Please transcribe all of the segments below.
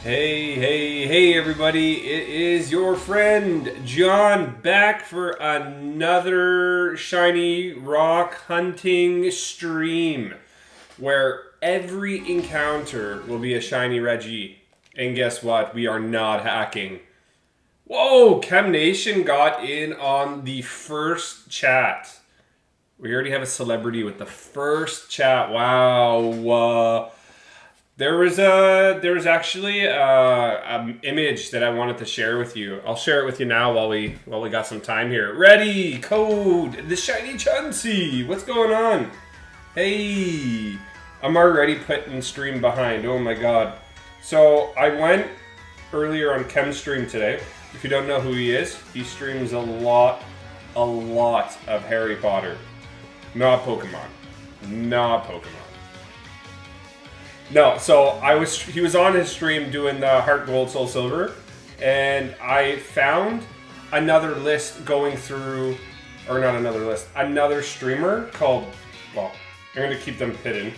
Hey, everybody. It is your friend, John, back for another shiny rock hunting stream where every encounter will be a shiny Reggie. And guess what? We are not hacking. Whoa, Chem Nation got in on the first chat. We already have a celebrity with the first chat. Wow. There was actually an image that I wanted to share with you. I'll share it with you now while we got some time here. Ready, code, the shiny Chansey. What's going on? Hey, I'm already putting stream behind. Oh my god. So I went earlier on Chem's stream today. If you don't know who he is, he streams a lot of Harry Potter. Not Pokemon. No, so he was on his stream doing the Heart Gold Soul Silver, and I found another list going through, or not another list, another streamer called, well, I'm going to keep them hidden,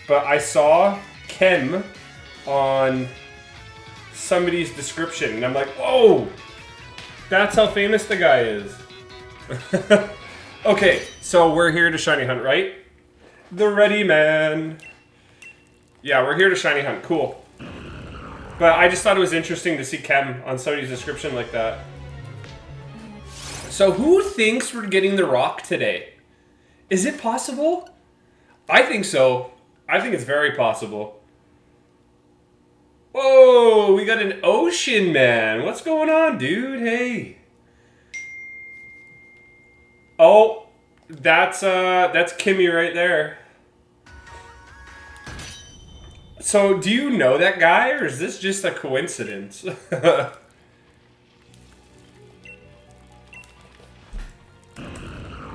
but I saw Chem on somebody's description, and I'm like, whoa, that's how famous the guy is. Okay, so we're here to shiny hunt, right? The ready man. Yeah, we're here to shiny hunt. Cool. But I just thought it was interesting to see Chem on somebody's description like that. So who thinks we're getting the rock today? Is it possible? I think so. I think it's very possible. Whoa, we got an ocean man. What's going on, dude? Hey. Oh, that's Kimmy right there. So, do you know that guy, or is this just a coincidence? But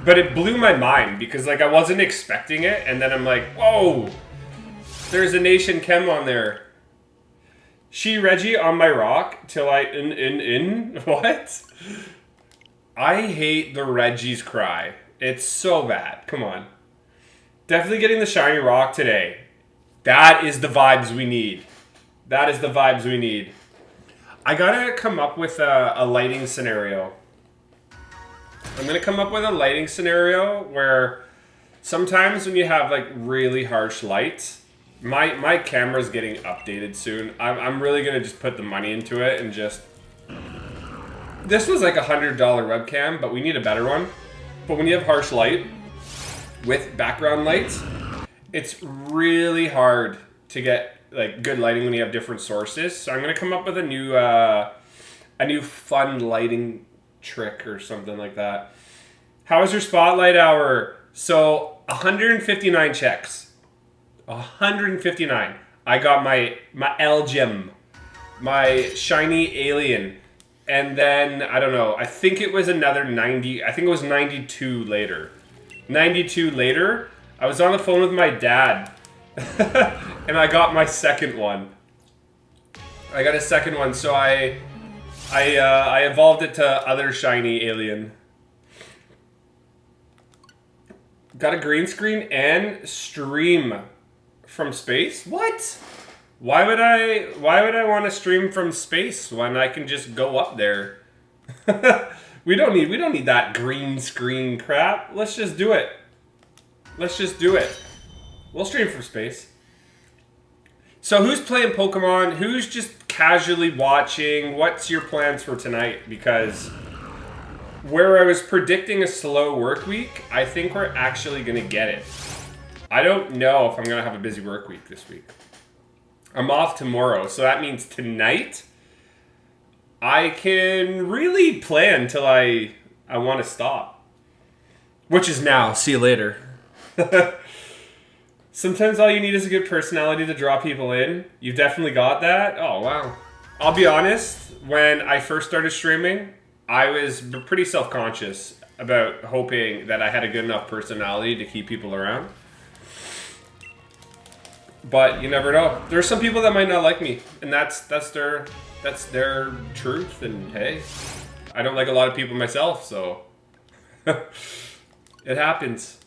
it blew my mind, because, like, I wasn't expecting it, and then I'm like, whoa! There's a Nation Chem on there. She Reggie on my rock, till I what? I hate the Reggie's cry. It's so bad. Come on. Definitely getting the shiny rock today. That is the vibes we need. That is the vibes we need. I gotta come up with a lighting scenario. I'm gonna come up with a lighting scenario where sometimes when you have like really harsh lights, my camera's getting updated soon. I'm really gonna just put the money into it and just... This was like $100 webcam, but we need a better one. But when you have harsh light with background lights, it's really hard to get like good lighting when you have different sources. So I'm gonna come up with a new fun lighting trick or something like that. How was your spotlight hour? So 159 checks. 159. I got my Elgem, my shiny alien, and then I don't know. I think it was another 90. I think it was 92 later. 92 later. I was on the phone with my dad, and I got my second one. I got a second one, so I evolved it to other shiny alien. Got a green screen and stream from space? What? Why would I want to stream from space when I can just go up there? We don't need that green screen crap. Let's just do it. Let's just do it. We'll stream from space. So who's playing Pokemon? Who's just casually watching? What's your plans for tonight? Because where I was predicting a slow work week, I think we're actually going to get it. I don't know if I'm going to have a busy work week this week. I'm off tomorrow, so that means tonight I can really play until I want to stop. Which is now. See you later. Sometimes all you need is a good personality to draw people in. You've definitely got that. Oh, wow. I'll be honest, when I first started streaming, I was pretty self-conscious about hoping that I had a good enough personality to keep people around. But you never know. There's some people that might not like me, and that's their truth, and hey, I don't like a lot of people myself, so it happens.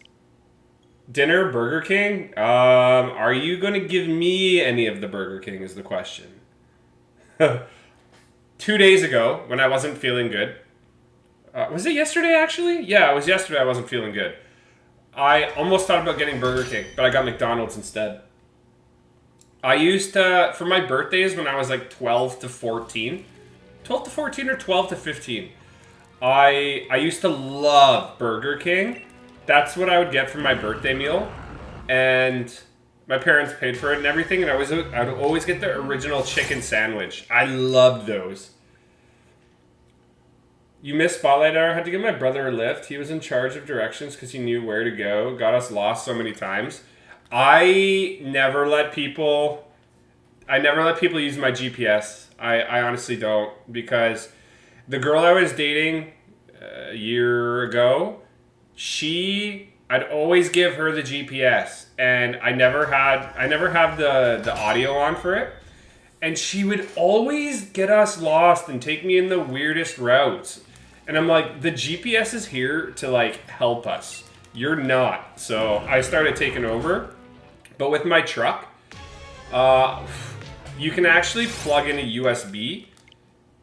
Dinner, Burger King? Are you going to give me any of the Burger King is the question. 2 days ago, when I wasn't feeling good, was it yesterday actually? Yeah, it was yesterday I wasn't feeling good. I almost thought about getting Burger King, but I got McDonald's instead. I used to, for my birthdays when I was like 12 to 14, 12 to 14 or 12 to 15, I used to love Burger King. That's what I would get for my birthday meal. And my parents paid for it and everything, and I would always get the original chicken sandwich. I loved those. You missed Spotlight Hour. I had to give my brother a lift. He was in charge of directions because he knew where to go. Got us lost so many times. I never let people use my GPS. I honestly don't, because the girl I was dating a year ago, I'd always give her the GPS, and I never have the audio on for it, and she would always get us lost and take me in the weirdest routes. And I'm like, the GPS is here to like help us. You're not. So I started taking over. But with my truck, you can actually plug in a USB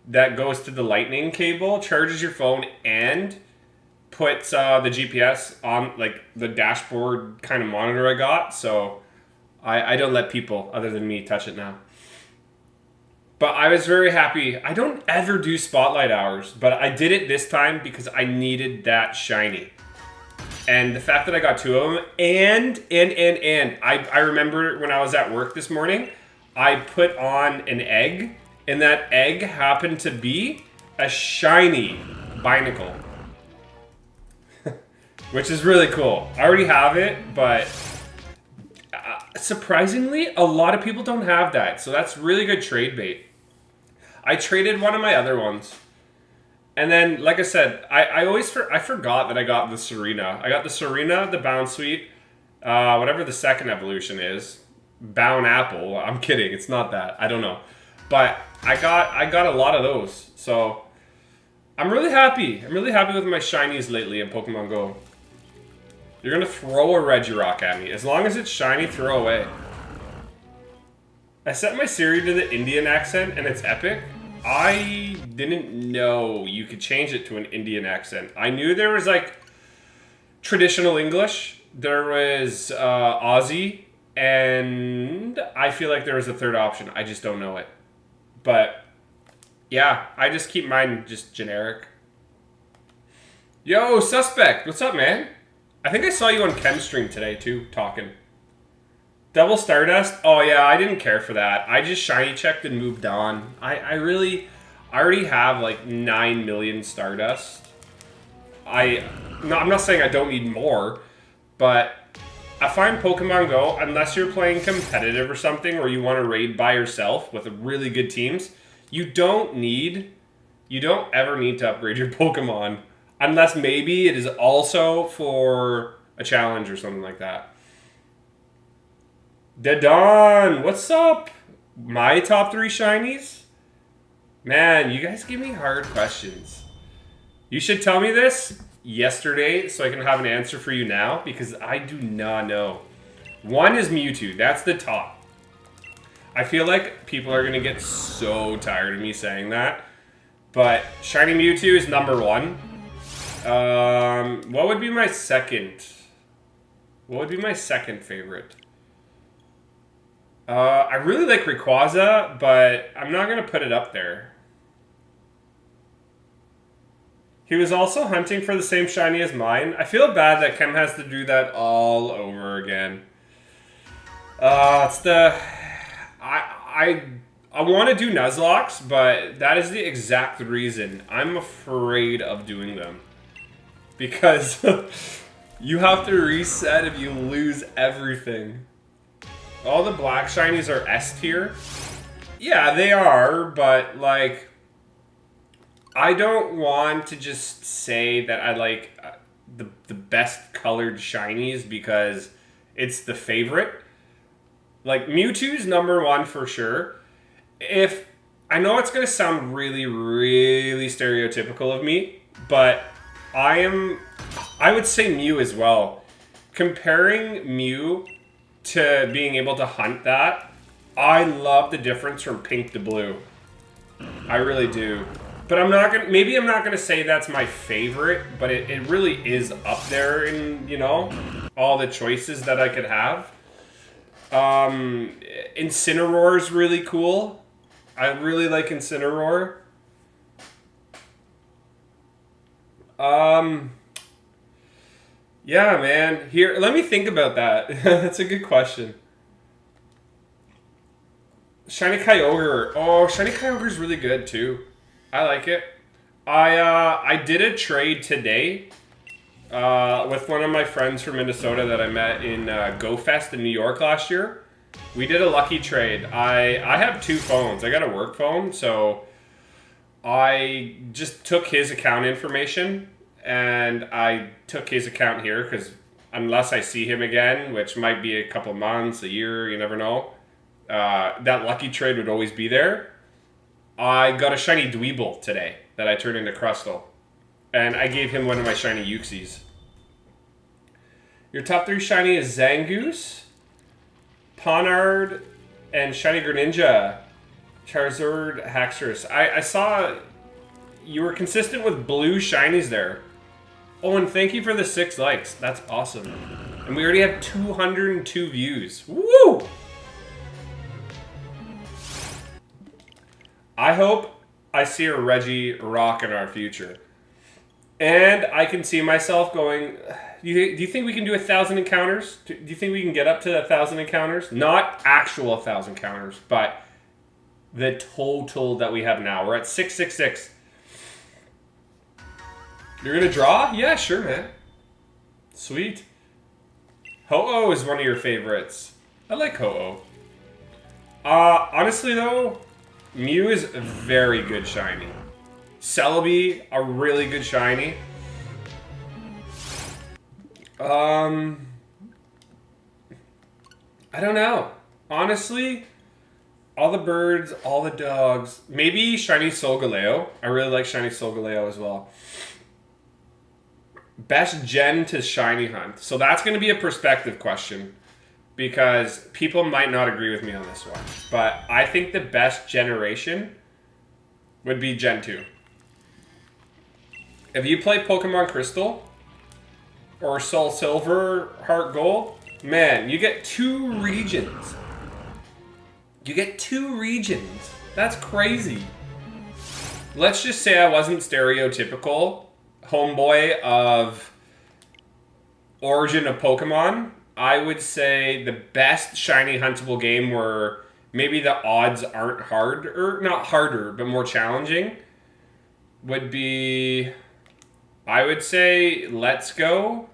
that goes to the lightning cable, charges your phone, and puts the GPS on like the dashboard kind of monitor I got. So I don't let people other than me touch it now. But I was very happy. I don't ever do spotlight hours, but I did it this time because I needed that shiny. And the fact that I got 2 of them, and I remember when I was at work this morning, I put on an egg, and that egg happened to be a shiny Binacle. Which is really cool. I already have it, but surprisingly, a lot of people don't have that. So that's really good trade bait. I traded one of my other ones. And then, like I said, I forgot that I got the Serena. I got the Serena, the Bounsweet, whatever the second evolution is. Bound Apple. I'm kidding. It's not that. I don't know. But I got a lot of those. So I'm really happy. I'm really happy with my shinies lately in Pokemon Go. You're going to throw a Regirock at me. As long as it's shiny, throw away. I set my Siri to the Indian accent, and it's epic. I didn't know you could change it to an Indian accent. I knew there was, like, traditional English. There was Aussie, and I feel like there was a third option. I just don't know it. But, yeah, I just keep mine just generic. Yo, Suspect! What's up, man? I think I saw you on Chemstream today, too, talking. Double Stardust? Oh, yeah, I didn't care for that. I just shiny checked and moved on. I already have, like, 9 million Stardust. I'm not saying I don't need more, but I find Pokemon Go, unless you're playing competitive or something, or you want to raid by yourself with really good teams, you don't ever need to upgrade your Pokemon. Unless maybe it is also for a challenge or something like that. Dedon, what's up? My top 3 shinies? Man, you guys give me hard questions. You should tell me this yesterday so I can have an answer for you now, because I do not know. 1 is Mewtwo. That's the top. I feel like people are going to get so tired of me saying that. But shiny Mewtwo is number 1. What would be my second? What would be my second favorite? I really like Rayquaza, but I'm not going to put it up there. He was also hunting for the same shiny as mine. I feel bad that Chem has to do that all over again. It's the... I want to do Nuzlocke, but that is the exact reason I'm afraid of doing them. Because you have to reset if you lose everything. All the black shinies are S tier. Yeah, they are, but like, I don't want to just say that I like the best colored shinies because it's the favorite. Like, Mewtwo's number 1 for sure. If I know it's gonna sound really, really stereotypical of me, but I would say Mew as well. Comparing Mew to being able to hunt that, I love the difference from pink to blue. I really do. But I'm not gonna. Maybe I'm not gonna say that's my favorite, but it really is up there in, you know, all the choices that I could have. Incineroar is really cool. I really like Incineroar. Yeah, man. Here, let me think about that. That's a good question. Shiny Kyogre. Oh, Shiny Kyogre is really good too. I like it. I did a trade today with one of my friends from Minnesota that I met in Go Fest in New York last year. We did a lucky trade. I have two phones. I got a work phone, so I just took his account information and I took his account here because unless I see him again, which might be a couple months, a year, you never know, that lucky trade would always be there. I got a shiny Dweeble today that I turned into Crustle. And I gave him one of my shiny Uxies. Your top 3 shiny is Zangoose, Ponard, and shiny Greninja. Charizard, Haxorus. I saw you were consistent with blue shinies there. Oh, and thank you for the 6 likes. That's awesome. And we already have 202 views. Woo! I hope I see a Regirock in our future. And I can see myself going, do you think we can do 1,000 encounters? Do you think we can get up to 1,000 encounters? Not actual 1,000 encounters, but the total that we have now. We're at 666. You're going to draw? Yeah, sure, man. Sweet. Ho-Oh is one of your favorites. I like Ho-Oh. Honestly, though, Mew is a very good shiny. Celebi, a really good shiny. I don't know. Honestly, all the birds, all the dogs. Maybe shiny Solgaleo. I really like shiny Solgaleo as well. Best gen to shiny hunt. So that's going to be a perspective question. Because people might not agree with me on this one. But I think the best generation would be Gen 2. If you play Pokemon Crystal or Soul Silver, Heart Gold, man, you get 2 regions. You get 2 regions. That's crazy. Let's just say I wasn't stereotypical homeboy of origin of Pokemon. I would say the best shiny huntable game where maybe the odds aren't hard, or not harder, but more challenging, would be, I would say, Let's Go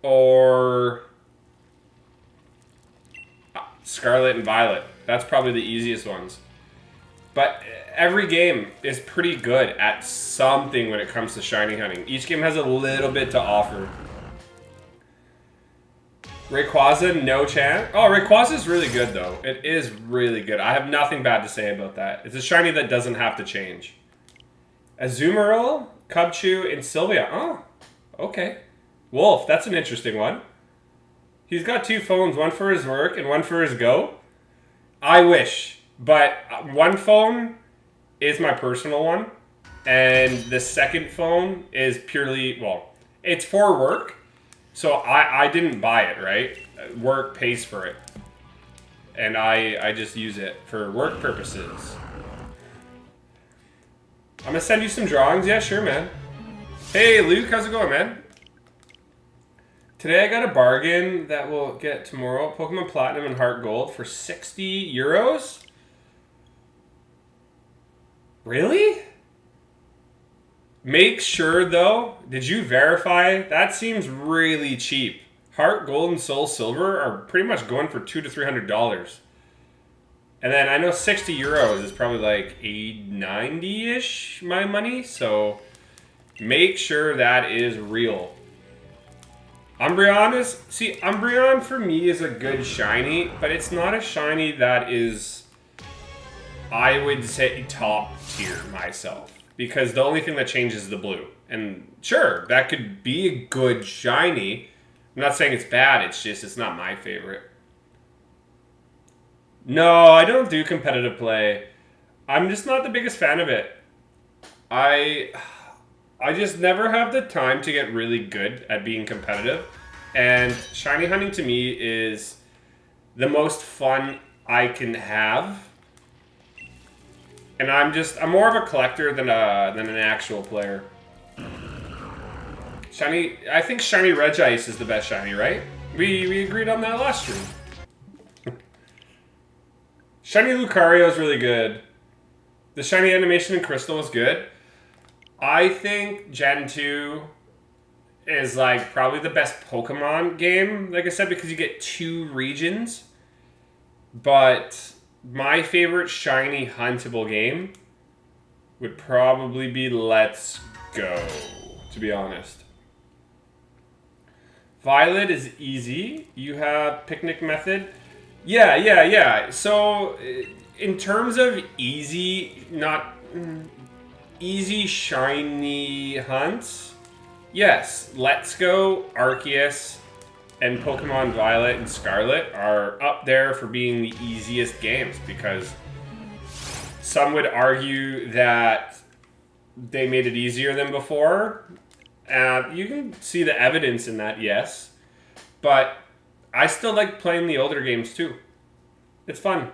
or Scarlet and Violet. That's probably the easiest ones. But every game is pretty good at something when it comes to shiny hunting. Each game has a little bit to offer. Rayquaza, no chance. Oh, Rayquaza is really good, though. It is really good. I have nothing bad to say about that. It's a shiny that doesn't have to change. Azumarill, Cubchoo, and Sylvia. Oh, okay. Wolf, that's an interesting one. He's got 2 phones, one for his work and one for his go. I wish, but one phone is my personal one, and the second phone is purely, well, it's for work. So I didn't buy it, right? Work pays for it. And I just use it for work purposes. I'm gonna send you some drawings. Yeah, sure, man. Hey, Luke, how's it going, man? Today I got a bargain that we'll get tomorrow. Pokemon Platinum and Heart Gold for 60 euros? Really? Make sure, though, did you verify? That seems really cheap. Heart Gold and Soul Silver are pretty much going for $200 to $300. And then I know 60 euros is probably like 90-ish my money. So make sure that is real. Umbreon is... See, Umbreon for me is a good shiny, but it's not a shiny that is, I would say, top tier myself. Because the only thing that changes is the blue. And sure, that could be a good shiny. I'm not saying it's bad, it's just, it's not my favorite. No, I don't do competitive play. I'm just not the biggest fan of it. I just never have the time to get really good at being competitive. And shiny hunting to me is the most fun I can have. And I'm more of a collector than an actual player. Shiny, I think shiny Regice is the best shiny, right? We agreed on that last stream. Shiny Lucario is really good. The shiny animation in Crystal is good. I think Gen 2 is like probably the best Pokemon game, like I said, because you get 2 regions. But my favorite shiny huntable game would probably be Let's Go, to be honest. Violet is easy. You have Picnic Method. Yeah. So, in terms of easy, not easy shiny hunts, yes, Let's Go, Arceus, and Pokemon Violet and Scarlet are up there for being the easiest games because some would argue that they made it easier than before. You can see the evidence in that, yes. But I still like playing the older games too. It's fun.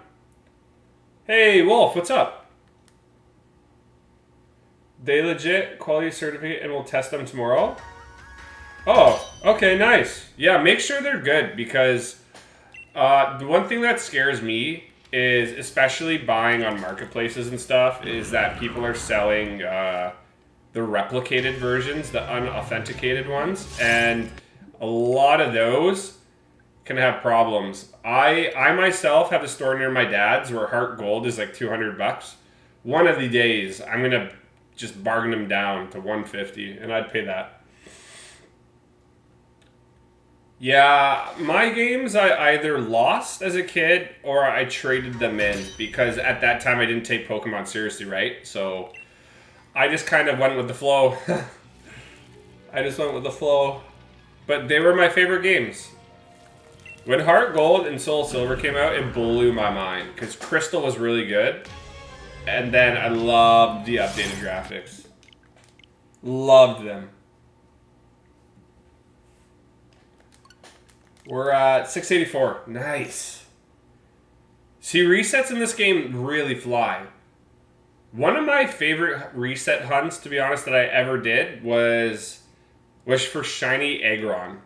Hey, Wolf, what's up? They legit quality certificate and we'll test them tomorrow. Oh, okay, nice. Yeah, make sure they're good because the one thing that scares me is, especially buying on marketplaces and stuff, is that people are selling the replicated versions, the unauthenticated ones, and a lot of those can have problems. I myself have a store near my dad's where Heart Gold is like $200. One of the days, I'm gonna just bargain them down to $150, and I'd pay that. Yeah, my games I either lost as a kid or I traded them in because at that time I didn't take Pokemon seriously, right? So I just kind of went with the flow. I just went with the flow. But they were my favorite games. When Heart Gold and Soul Silver came out, it blew my mind because Crystal was really good. And then I loved the updated graphics. Loved them. We're at 684. Nice. See, resets in this game really fly. One of my favorite reset hunts, to be honest, that I ever did was for shiny Aggron.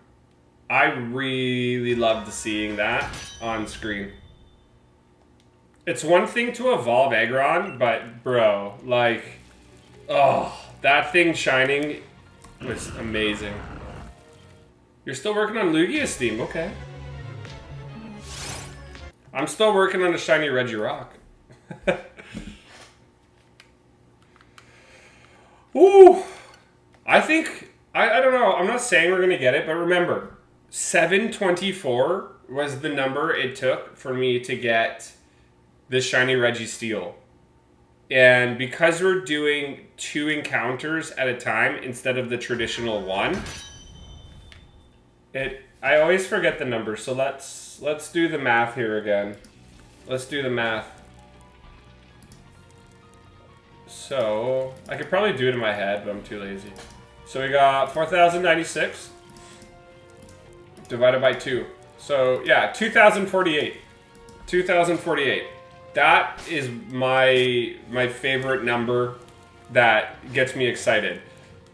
I really loved seeing that on screen. It's one thing to evolve Aggron, but bro, like, oh, that thing shining was amazing. You're still working on Lugia's theme, okay. I'm still working on a shiny Regirock. Ooh, I think, I don't know, I'm not saying we're going to get it, but remember, 724 was the number it took for me to get this shiny Registeel. And because we're doing 2 encounters at a time instead of the traditional 1, I always forget the number, so let's do the math here again. Let's do the math. So, I could probably do it in my head, but I'm too lazy. So we got 4,096 divided by 2. So, yeah, 2,048. 2,048. That is my favorite number that gets me excited.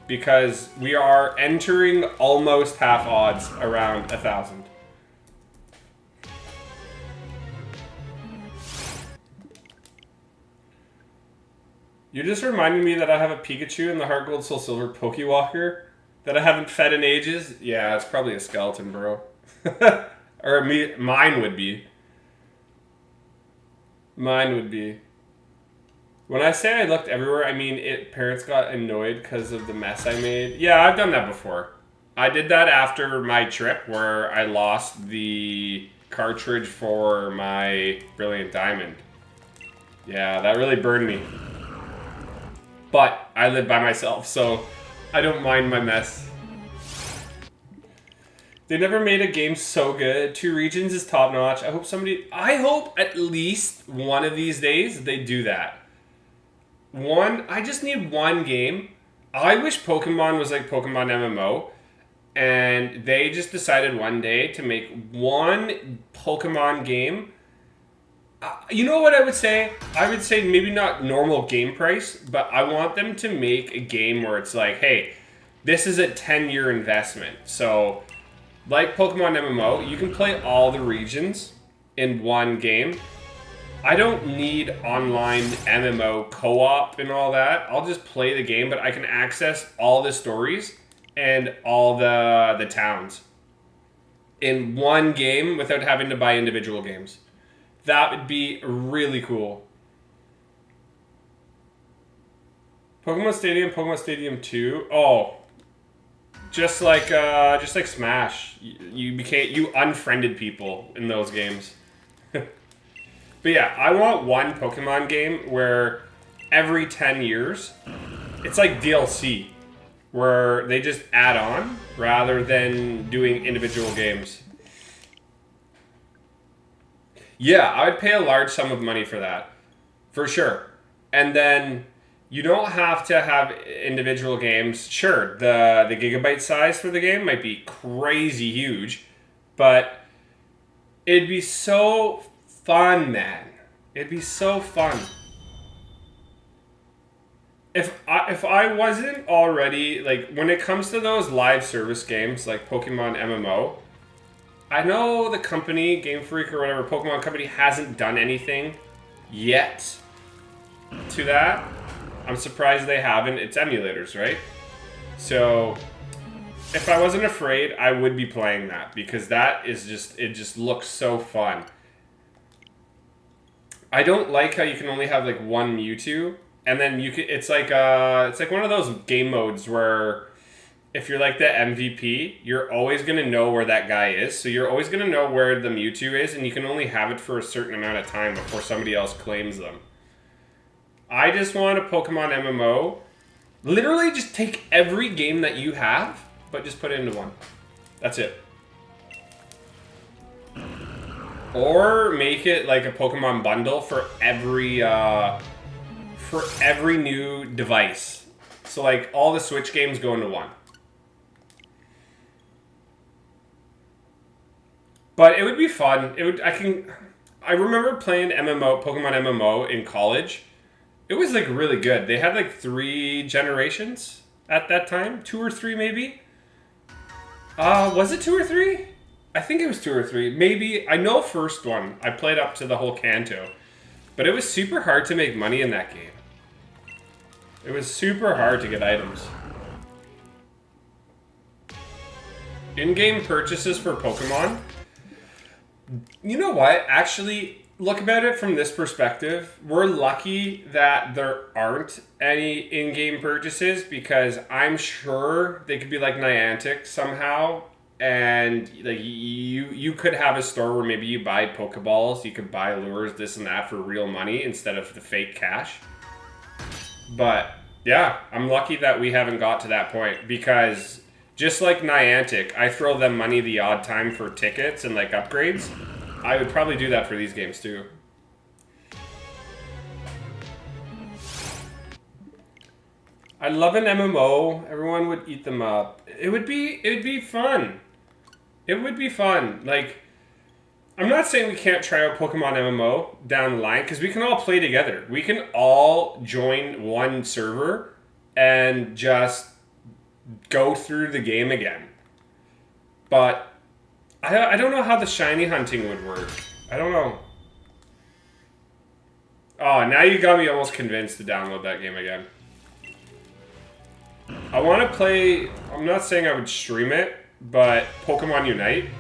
Because we are entering almost half odds around 1,000. You're just reminding me that I have a Pikachu in the Heart Gold Soul Silver Pokewalker that I haven't fed in ages. Yeah, it's probably a skeleton, bro. Or mine would be. Mine would be. When I say I looked everywhere, I mean parents got annoyed because of the mess I made. Yeah, I've done that before. I did that after my trip where I lost the cartridge for my Brilliant Diamond. Yeah, that really burned me. But I live by myself, so I don't mind my mess. They never made a game so good. 2 regions is top notch. I hope at least one of these days they do that. I just need one game. I wish Pokemon was like Pokemon MMO, and they just decided one day to make one Pokemon game. You know what I would say? I would say maybe not normal game price, but I want them to make a game where it's like, hey, this is a 10-year investment. So, like Pokemon MMO, you can play all the regions in one game. I don't need online MMO co-op and all that. I'll just play the game, but I can access all the stories and all the towns in one game without having to buy individual games. That would be really cool. Pokemon Stadium 2. Oh, just like Smash. You unfriended people in those games. But yeah, I want one Pokemon game where every 10 years, it's like DLC, where they just add on rather than doing individual games. Yeah, I would pay a large sum of money for that, for sure. And then you don't have to have individual games. Sure, the gigabyte size for the game might be crazy huge, but it'd be so fun, man. It'd be so fun. If I wasn't already, like, when it comes to those live service games like Pokemon MMO, I know the company, Game Freak or whatever, Pokemon company hasn't done anything yet to that. I'm surprised they haven't. It's emulators, right? So if I wasn't afraid, I would be playing that because that is it just looks so fun. I don't like how you can only have like one Mewtwo, and then it's like one of those game modes where if you're like the MVP, you're always going to know where that guy is. So you're always going to know where the Mewtwo is, and you can only have it for a certain amount of time before somebody else claims them. I just want a Pokemon MMO. Literally just take every game that you have, but just put it into one. That's it. Or make it like a Pokemon bundle for every new device. So like all the Switch games go into one. But it would be fun. I remember playing Pokemon MMO in college. It was like really good. They had like 3 generations at that time, 2 or 3 maybe. Was it 2 or 3? I think it was 2 or 3. Maybe I know first one. I played up to the whole Kanto, but it was super hard to make money in that game. It was super hard to get items. In-game purchases for Pokemon. You know what? Actually, look about it from this perspective. We're lucky that there aren't any in-game purchases because I'm sure they could be like Niantic somehow. And like you could have a store where maybe you buy Pokeballs, you could buy lures, this and that for real money instead of the fake cash. But yeah, I'm lucky that we haven't got to that point because just like Niantic, I throw them money the odd time for tickets and like upgrades. I would probably do that for these games too. I love an MMO. Everyone would eat them up. It would be fun. It would be fun. Like, I'm not saying we can't try out Pokemon MMO down the line because we can all play together. We can all join one server and just go through the game again. But I don't know how the shiny hunting would work. I don't know. Oh, now you got me almost convinced to download that game again. I want to play, I'm not saying I would stream it, but Pokemon Unite.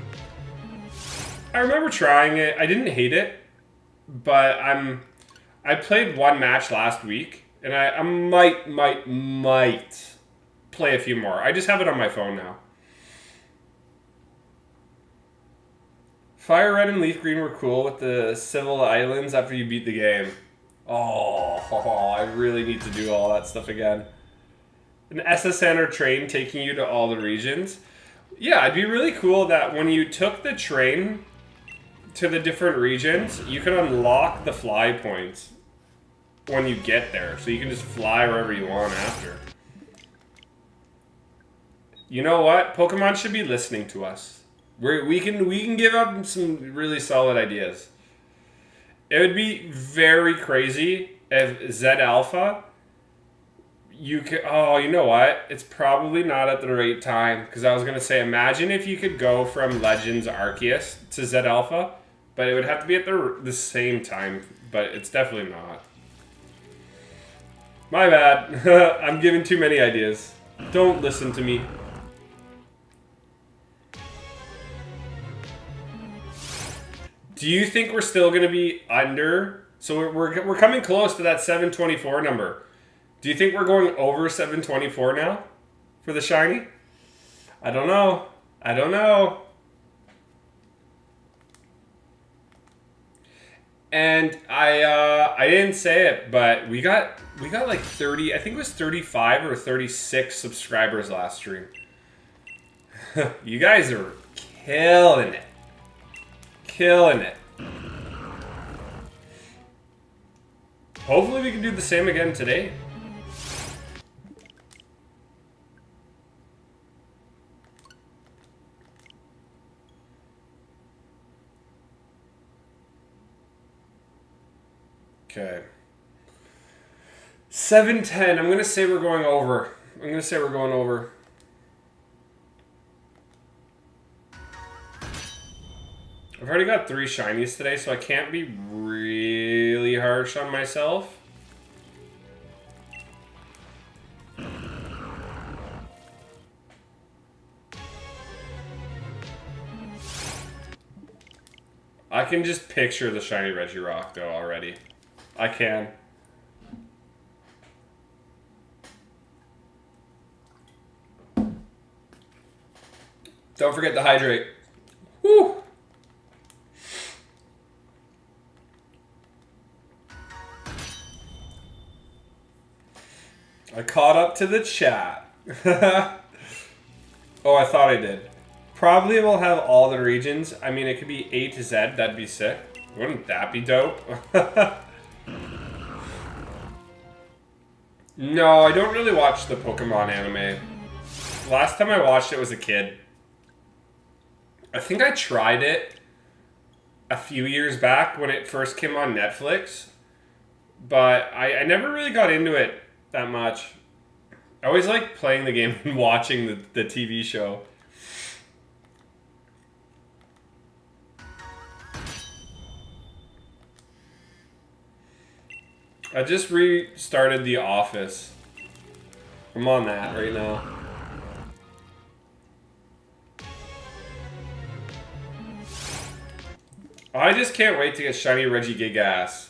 I remember trying it. I didn't hate it, but I played one match last week, and I might play a few more. I just have it on my phone now. Fire Red and Leaf Green were cool with the civil islands after you beat the game. Oh, I really need to do all that stuff again. An SSN or train taking you to all the regions. Yeah, it'd be really cool that when you took the train to the different regions, you can unlock the fly points when you get there. So you can just fly wherever you want after. You know what? Pokemon should be listening to us. We can give up some really solid ideas. It would be very crazy if Z Alpha, you could, oh, you know what? It's probably not at the right time. Because I was going to say, imagine if you could go from Legends Arceus to Z Alpha. But it would have to be at the same time. But it's definitely not. My bad. I'm giving too many ideas. Don't listen to me. Do you think we're still going to be under? So we're coming close to that 724 number. Do you think we're going over 724 now for the shiny? I don't know. I don't know. And I didn't say it, but we got like 30. I think it was 35 or 36 subscribers last stream. You guys are killing it. Killing it. Hopefully we can do the same again today. Okay. 710. I'm going to say we're going over. I'm going to say we're going over. I've already got 3 shinies today, so I can't be really harsh on myself. I can just picture the shiny Regirock, though, already. I can. Don't forget to hydrate. Woo! I caught up to the chat. Oh, I thought I did. Probably will have all the regions. I mean, it could be A to Z. That'd be sick. Wouldn't that be dope? No, I don't really watch the Pokemon anime. Last time I watched it was a kid. I think I tried it a few years back when it first came on Netflix. But I never really got into it that much. I always like playing the game and watching the TV show. I just restarted The Office. I'm on that right now. I just can't wait to get shiny Regigigas.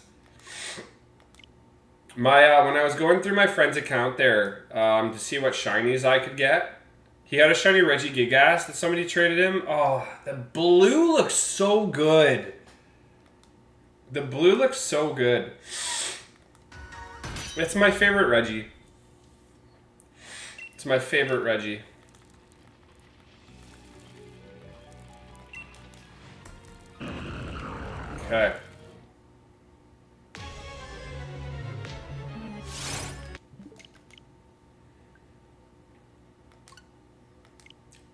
When I was going through my friend's account there to see what shinies I could get, he had a shiny Regigigas that somebody traded him. Oh, the blue looks so good. The blue looks so good. It's my favorite Reggie. It's my favorite Reggie. Okay.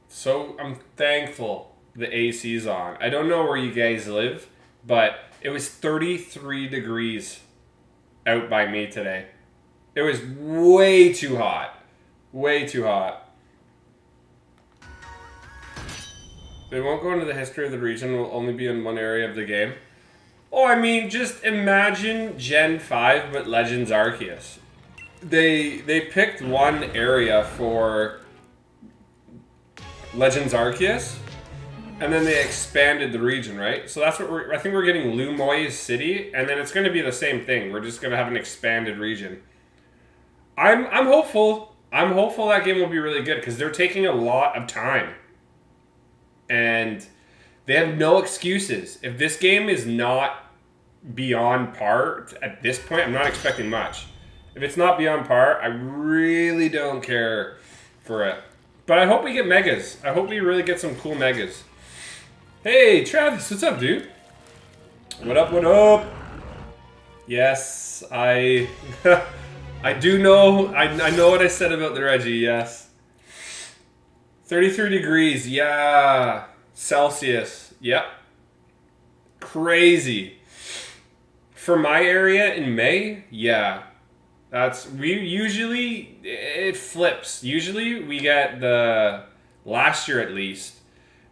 So I'm thankful the AC's on. I don't know where you guys live, but it was 33 degrees out by me today. It was way too hot. Way too hot. They won't go into the history of the region. Will only be in one area of the game. Oh, I mean, just imagine Gen 5 but Legends Arceus. They picked one area for Legends Arceus, and then they expanded the region, right? So that's what I think we're getting Lumoy City, and then it's going to be the same thing. We're just going to have an expanded region. I'm hopeful. I'm hopeful that game will be really good because they're taking a lot of time. And they have no excuses. If this game is not beyond par at this point, I'm not expecting much. If it's not beyond par, I really don't care for it. But I hope we get megas. I hope we really get some cool megas. Hey, Travis, what's up, dude? What up, what up? Yes, I do know, I know what I said about the Reggie, yes. 33 degrees, yeah. Celsius, yep. Crazy. For my area in May, yeah. It flips. Usually we get last year at least,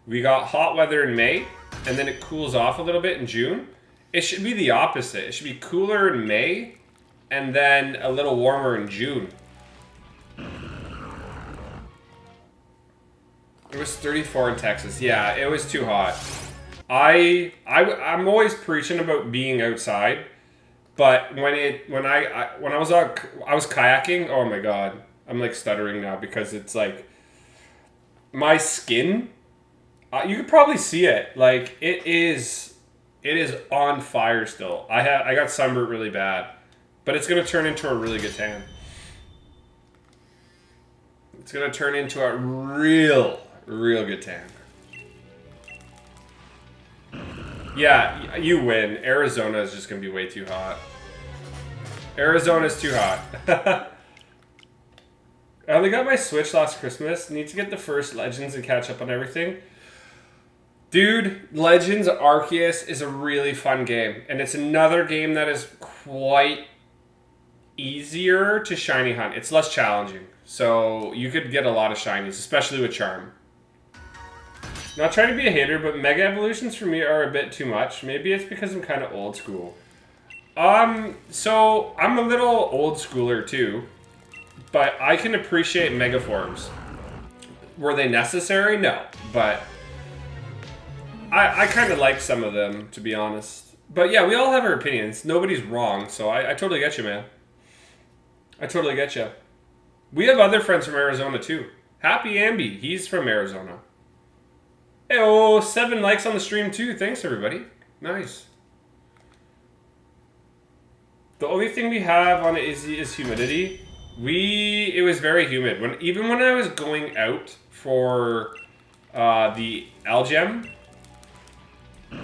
we got hot weather in May, and then it cools off a little bit in June. It should be the opposite. It should be cooler in May, and then a little warmer in June. It was 34 in Texas. Yeah, it was too hot. I'm always preaching about being outside, but when I was kayaking, oh my god, I'm like stuttering now because it's like my skin. You could probably see it. Like it is on fire still. I got sunburned really bad, but it's gonna turn into a really good tan. It's gonna turn into a real good tan. Yeah, you win. Arizona is just gonna be way too hot. Arizona's too hot. I only got my Switch last Christmas. Need to get the first Legends and catch up on everything. Dude, Legends Arceus is a really fun game. And it's another game that is quite easier to shiny hunt. It's less challenging. So you could get a lot of shinies, especially with Charm. Not trying to be a hater, but Mega Evolutions for me are a bit too much. Maybe it's because I'm kind of old school. So I'm a little old schooler too, but I can appreciate Mega Forms. Were they necessary? No, but I kind of like some of them, to be honest. But yeah, we all have our opinions. Nobody's wrong, so I totally get you, man. I totally get you. We have other friends from Arizona too. Happy Ambi, he's from Arizona. Hey, 7 likes on the stream too. Thanks, everybody. Nice. The only thing we have on it is humidity. It was very humid. Even when I was going out for the Algem,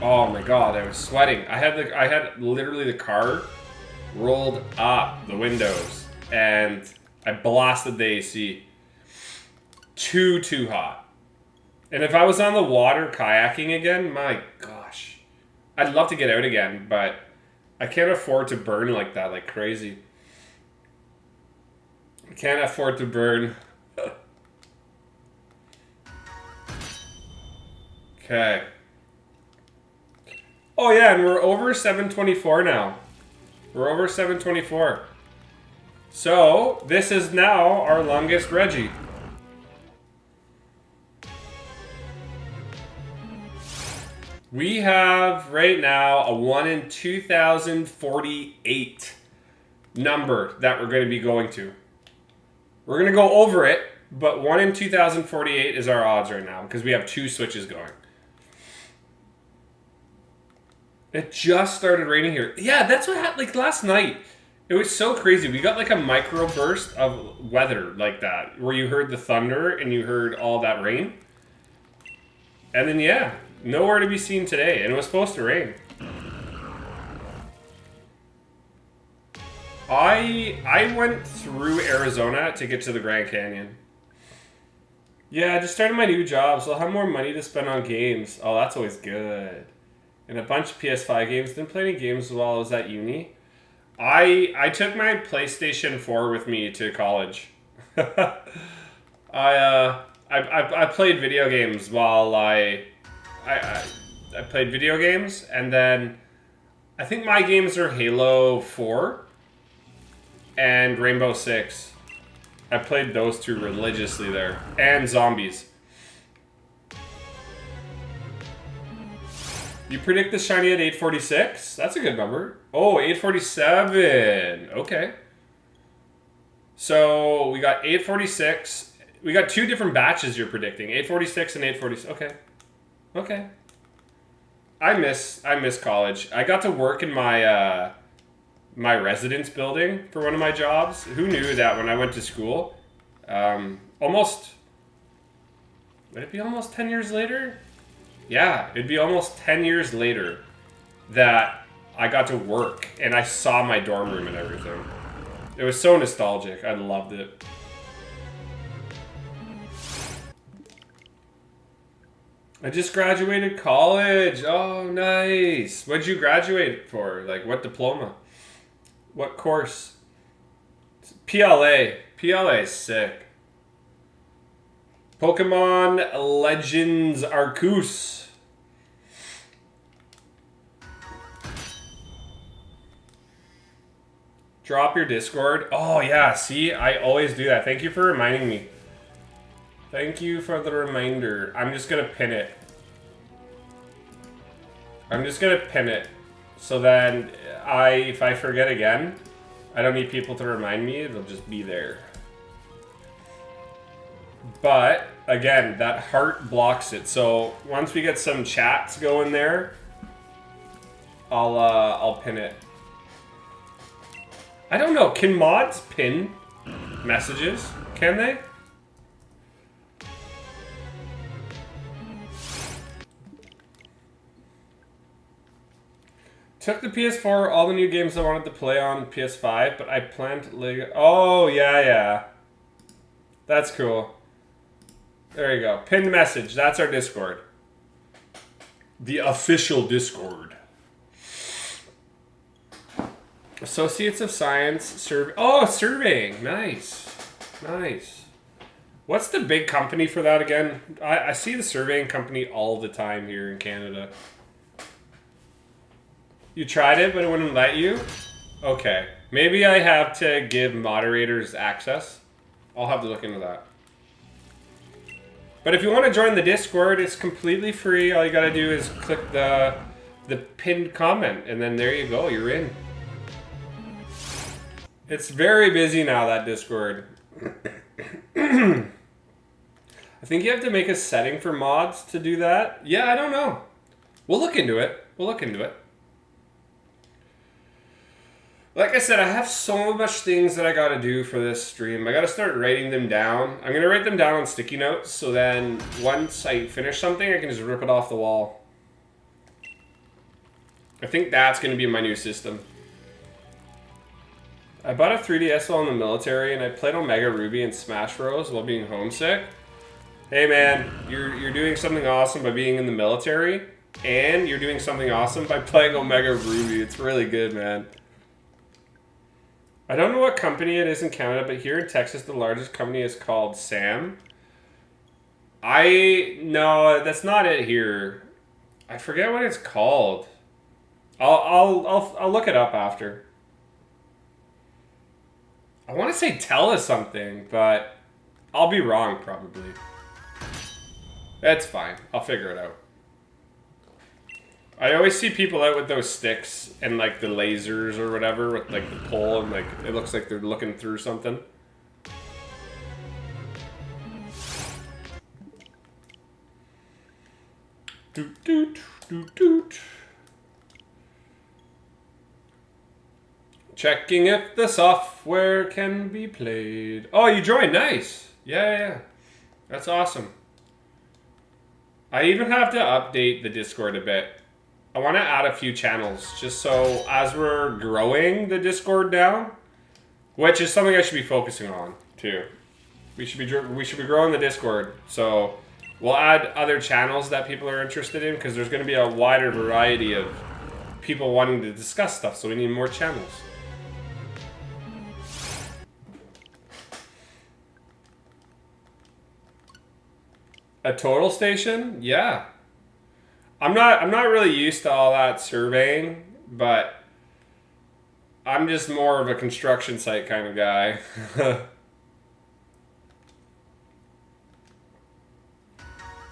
oh my god, I was sweating. I had literally the car rolled up the windows, and I blasted the AC. Too hot. And if I was on the water kayaking again, my gosh. I'd love to get out again, but I can't afford to burn like that, like crazy. I can't afford to burn. Okay. Oh yeah, and we're over 724 now. We're over 724. So, this is now our longest Reggie. We have, right now, a 1 in 2048 number that we're going to be going to. We're going to go over it, but 1 in 2048 is our odds right now, because we have 2 switches going. It just started raining here. Yeah, that's what happened, like, last night. It was so crazy. We got, like, a micro burst of weather like that, where you heard the thunder and you heard all that rain. And then, yeah. Nowhere to be seen today, and it was supposed to rain. I went through Arizona to get to the Grand Canyon. Yeah, I just started my new job, so I'll have more money to spend on games. Oh, that's always good. And a bunch of PS5 games. Didn't play any games while I was at uni. I took my PlayStation 4 with me to college. I played video games while I played video games, and then I think my games are Halo 4 and Rainbow Six. I played those 2 religiously there. And Zombies. You predict the shiny at 846? That's a good number. Oh, 847. Okay. So we got 846. We got 2 different batches you're predicting. 846 and 846. Okay. Okay. I miss college. I got to work in my my residence building for one of my jobs. Who knew that when I went to school? Almost Would it be almost 10 years later? Yeah, it'd be almost 10 years later that I got to work and I saw my dorm room and everything. It was so nostalgic. I loved it. I just graduated college. Oh, nice. What'd you graduate for? Like, what diploma? What course? PLA. PLA is sick. Pokemon Legends Arceus. Drop your Discord. Oh, yeah. See, I always do that. Thank you for reminding me. Thank you for the reminder. I'm just going to pin it. I'm just going to pin it. So then, if I forget again, I don't need people to remind me. It'll just be there. But, again, that heart blocks it. So, once we get some chats going there, I'll pin it. I don't know. Can mods pin messages? Can they? Took the PS4, all the new games I wanted to play on PS5, but I planned to Lego. Oh, yeah. That's cool. There you go. Pinned message. That's our Discord. The official Discord. Associates of Science survey. Oh, surveying. Nice. Nice. What's the big company for that again? I see the surveying company all the time here in Canada. You tried it, but it wouldn't let you? Okay. Maybe I have to give moderators access. I'll have to look into that. But if you want to join the Discord, it's completely free. All you gotta do is click the pinned comment, and then there you go, you're in. It's very busy now, that Discord. I think you have to make a setting for mods to do that. Yeah, I don't know. We'll look into it. Like I said, I have so much things that I gotta do for this stream. I gotta start writing them down. I'm gonna write them down on sticky notes, so then once I finish something, I can just rip it off the wall. I think that's gonna be my new system. I bought a 3DS while in the military, and I played Omega Ruby and Smash Bros. While being homesick. Hey man, you're doing something awesome by being in the military, and you're doing something awesome by playing Omega Ruby. It's really good, man. I don't know what company it is in Canada, but here in Texas, the largest company is called Sam. No, that's not it here. I forget what it's called. I'll look it up after. I want to say Tella something, but I'll be wrong probably. That's fine. I'll figure it out. I always see people out with those sticks and like the lasers or whatever with like the pole, and like it looks like they're looking through something. Doot doot doot doot. Checking if the software can be played. Oh, you joined. Nice. Yeah. That's awesome. I even have to update the Discord a bit. I want to add a few channels just so as we're growing the Discord now, which is something I should be focusing on too. We should be growing the Discord, so we'll add other channels that people are interested in, because there's going to be a wider variety of people wanting to discuss stuff, so we need more channels. A total station? Yeah. I'm not really used to all that surveying, but I'm just more of a construction site kind of guy.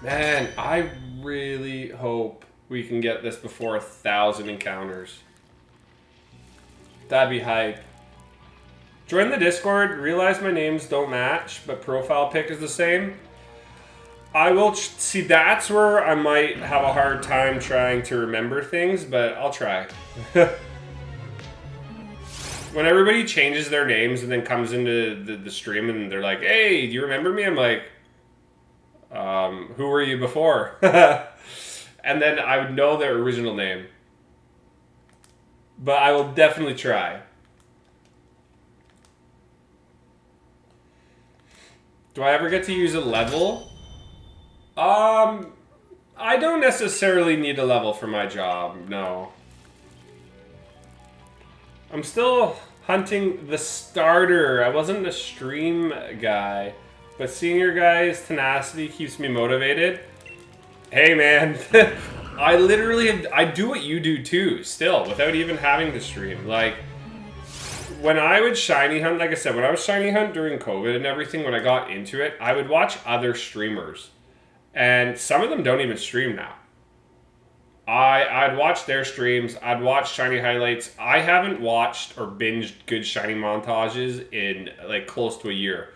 Man, I really hope we can get this before 1,000 encounters. That'd be hype. Join the Discord. Realize my names don't match, but profile pic is the same. I will see. That's where I might have a hard time trying to remember things, but I'll try. When everybody changes their names and then comes into the stream and they're like, "Hey, do you remember me?" I'm like, Who were you before? And then I would know their original name. But I will definitely try. Do I ever get to use a level? I don't necessarily need a level for my job, no. I'm still hunting the starter. I wasn't a stream guy. But seeing your guys' tenacity keeps me motivated. Hey, man. I literally I do what you do too, still, without even having to stream. Like, when I would shiny hunt, like I said, when I was shiny hunt during COVID and everything, when I got into it, I would watch other streamers. And some of them don't even stream now. I'd watch their streams. I'd watch shiny highlights. I haven't watched or binged good shiny montages in like close to a year.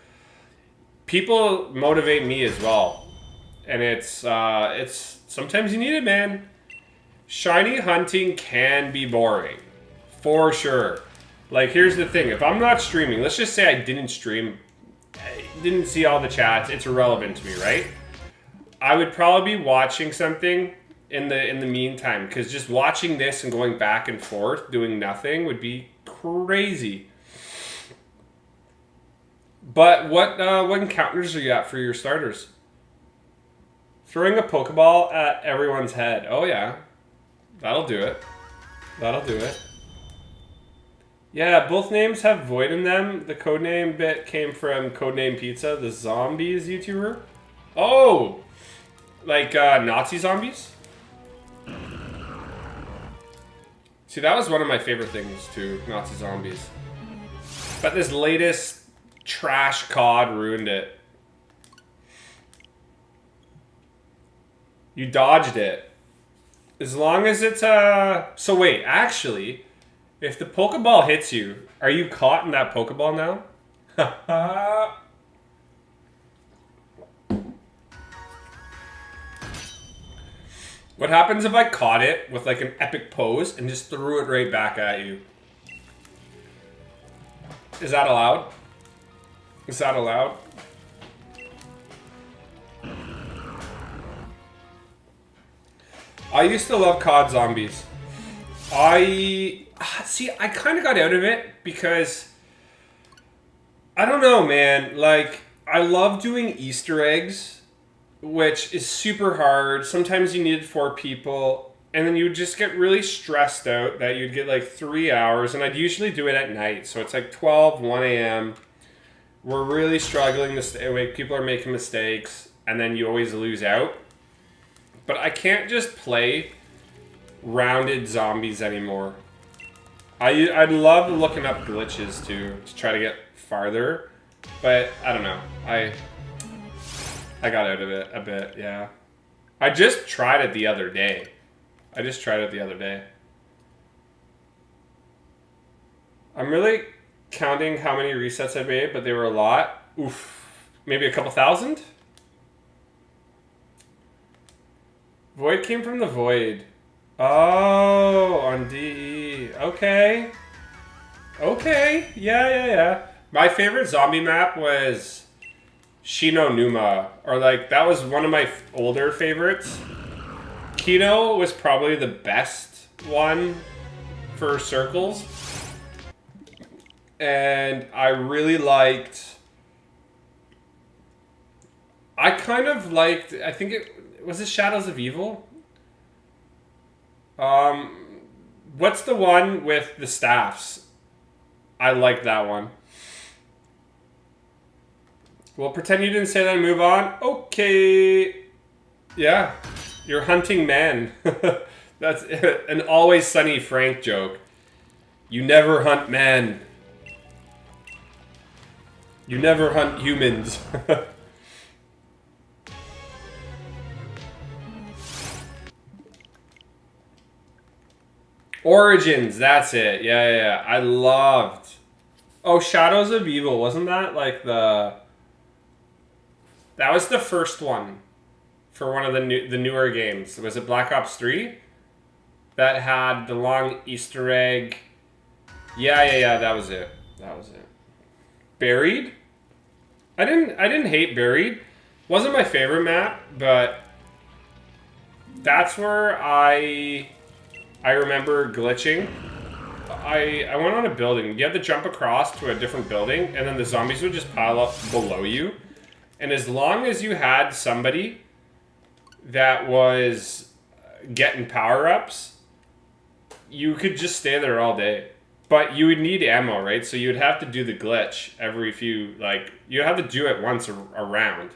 People motivate me as well. And it's sometimes you need it, man. Shiny hunting can be boring. For sure. Like, here's the thing. If I'm not streaming, let's just say I didn't stream, I didn't see all the chats, it's irrelevant to me, right? I would probably be watching something in the meantime, because just watching this and going back and forth, doing nothing, would be crazy. But what encounters are you at for your starters? Throwing a Pokeball at everyone's head. Oh, yeah. That'll do it. That'll do it. Yeah, both names have Void in them. The codename bit came from Codename Pizza, the zombies YouTuber. Oh! Like Nazi zombies? See, that was one of my favorite things, too. Nazi zombies. But this latest trash COD ruined it. You dodged it. As long as it's So wait, actually, if the Pokeball hits you, are you caught in that Pokeball now? What happens if I caught it with like an epic pose and just threw it right back at you? Is that allowed? Is that allowed? I used to love COD Zombies. I kind of got out of it because I don't know, man. Like, I love doing Easter eggs, which is super hard. Sometimes you needed 4 people, and then you would just get really stressed out that you'd get like 3 hours, and I'd usually do it at night. So it's like 12, 1 a.m. We're really struggling to stay awake. People are making mistakes, and then you always lose out. But I can't just play rounded zombies anymore. I love looking up glitches too to try to get farther, but I don't know. I got out of it a bit, yeah. I just tried it the other day. I'm really counting how many resets I made, but they were a lot. Oof. Maybe a couple thousand? Void came from the void. Oh, on DE. Okay. Okay. Yeah. My favorite zombie map was Shino Numa. Or like, that was one of my older favorites. Kino was probably the best one for circles. And I really liked... I kind of liked... I think it... Was it Shadows of Evil? What's the one with the staffs? I like that one. Well, pretend you didn't say that and move on. Okay. Yeah. You're hunting men. That's an Always Sunny Frank joke. You never hunt men. You never hunt humans. Origins, that's it. Yeah. I loved... Oh, Shadows of Evil. Wasn't that like the... That was the first one for one of the newer games. Was it Black Ops 3? That had the long Easter egg. Yeah. That was it. Buried? I didn't hate Buried. Wasn't my favorite map, but that's where I remember glitching. I went on a building. You had to jump across to a different building, and then the zombies would just pile up below you. And as long as you had somebody that was getting power-ups, you could just stay there all day. But you would need ammo, right? So you would have to do the glitch every few, like, you have to do it once a round.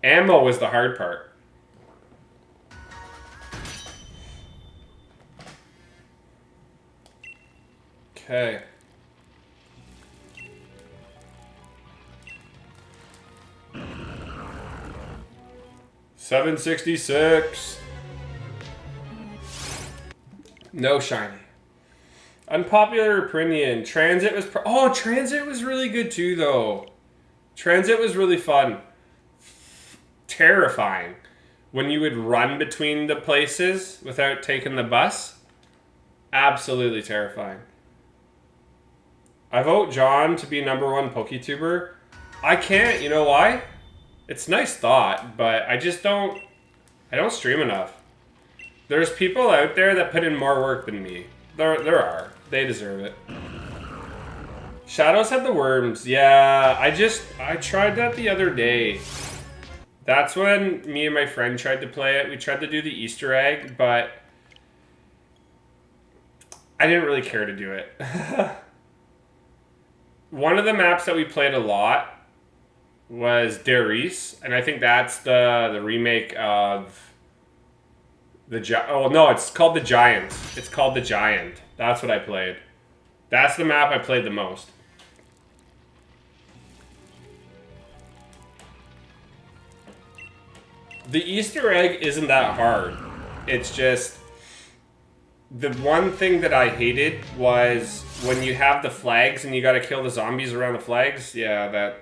Ammo was the hard part. Okay. $766. No shiny. Unpopular opinion. Transit was... Transit was really good too, though. Transit was really fun. Terrifying. When you would run between the places without taking the bus. Absolutely terrifying. I vote John to be #1 PokeTuber. I can't, you know why? It's a nice thought, but I just don't... I don't stream enough. There's people out there that put in more work than me. There are. They deserve it. Shadows had the worms. Yeah, I tried that the other day. That's when me and my friend tried to play it. We tried to do the Easter egg, but I didn't really care to do it. One of the maps that we played a lot was Darius, and I think that's the remake of it's called the Giant. It's called the Giant. That's what I played. That's the map I played the most. The Easter egg isn't that hard. It's just the one thing that I hated was when you have the flags and you gotta kill the zombies around the flags. Yeah,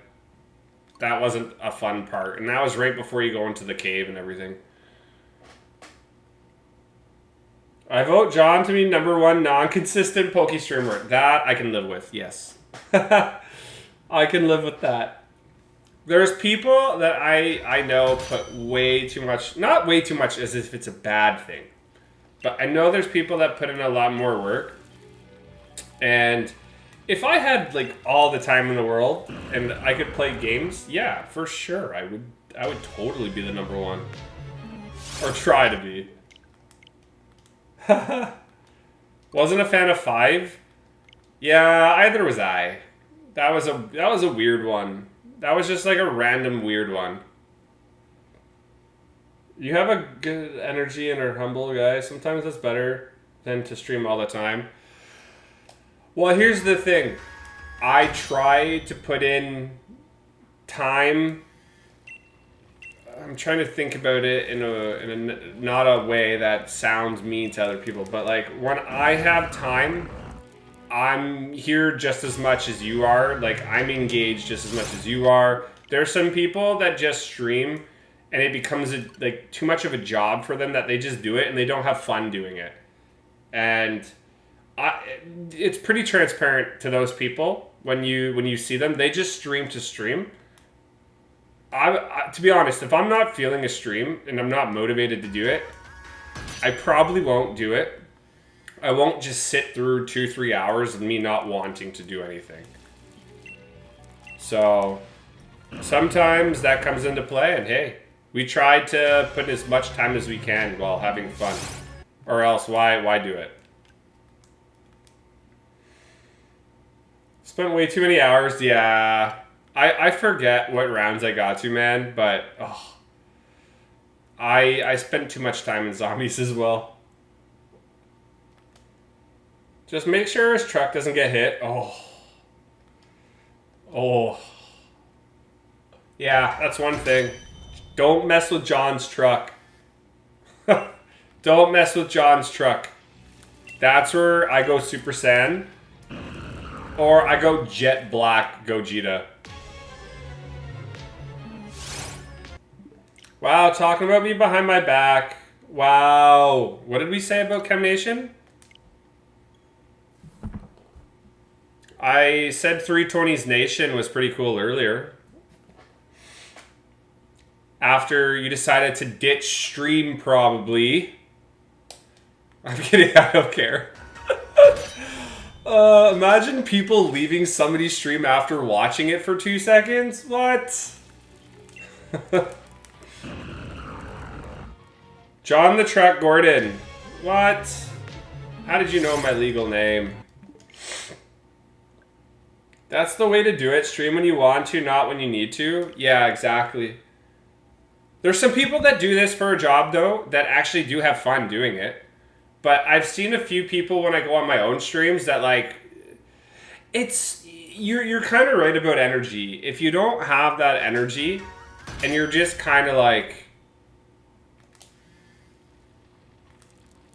that wasn't a fun part. And that was right before you go into the cave and everything. I vote John to be #1 non-consistent Poke streamer. That I can live with, yes. I can live with that. There's people that I know put way too much, not way too much as if it's a bad thing, but I know there's people that put in a lot more work. And if I had like all the time in the world and I could play games, yeah, for sure, I would totally be the #1. Or try to be. Wasn't a fan of 5. Yeah, either was I. That was a weird one. That was just like a random weird one. You have a good energy and are humble, guy. Sometimes that's better than to stream all the time. Well, here's the thing. I try to put in time. I'm trying to think about it in a not a way that sounds mean to other people, but like when I have time, I'm here just as much as you are. Like I'm engaged just as much as you are. There's some people that just stream and it becomes like too much of a job for them that they just do it and they don't have fun doing it. And it's pretty transparent to those people when you see them. They just stream to stream. To be honest, if I'm not feeling a stream and I'm not motivated to do it, I probably won't do it. I won't just sit through 2-3 hours of me not wanting to do anything. So sometimes that comes into play, and hey, we try to put as much time as we can while having fun. Or else, why do it? Spent way too many hours, yeah. I forget what rounds I got to, man, but I spent too much time in zombies as well. Just make sure his truck doesn't get hit. Oh. Yeah, that's one thing. Don't mess with John's truck. Don't mess with John's truck. That's where I go Super Saiyan. Or I go Jet Black Gogeta. Wow, talking about me behind my back. Wow. What did we say about Chem Nation? I said 320's Nation was pretty cool earlier. after you decided to ditch stream, probably. I'm kidding, I don't care. Imagine people leaving somebody's stream after watching it for 2 seconds. What? John the Truck Gordon. What? How did you know my legal name? That's the way to do it. Stream when you want to, not when you need to. Yeah, exactly. There's some people that do this for a job, though, that actually do have fun doing it. But I've seen a few people when I go on my own streams that, like, it's... You're kind of right about energy. If you don't have that energy, and you're just kind of, like...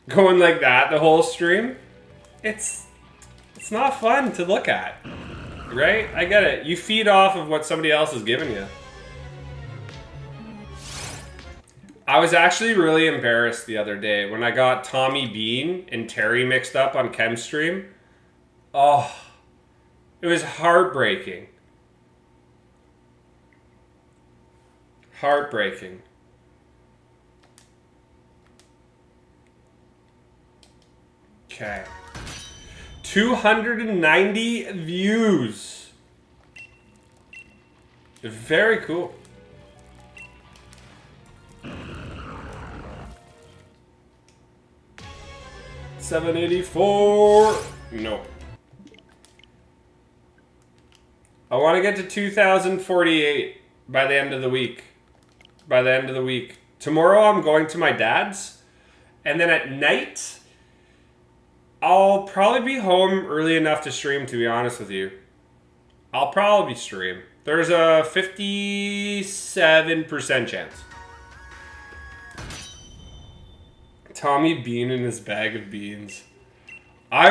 going like that the whole stream, it's not fun to look at. Right? I get it. You feed off of what somebody else is giving you. I was actually really embarrassed the other day when I got Tommy Bean and Terry mixed up on Chem's stream. Oh, it was heartbreaking. Heartbreaking. Okay. 290 views. Very cool. $784. No. I want to get to 2,048 by the end of the week. By the end of the week. Tomorrow I'm going to my dad's. And then at night, I'll probably be home early enough to stream, to be honest with you. I'll probably stream. There's a 57% chance. Tommy Bean in his bag of beans. I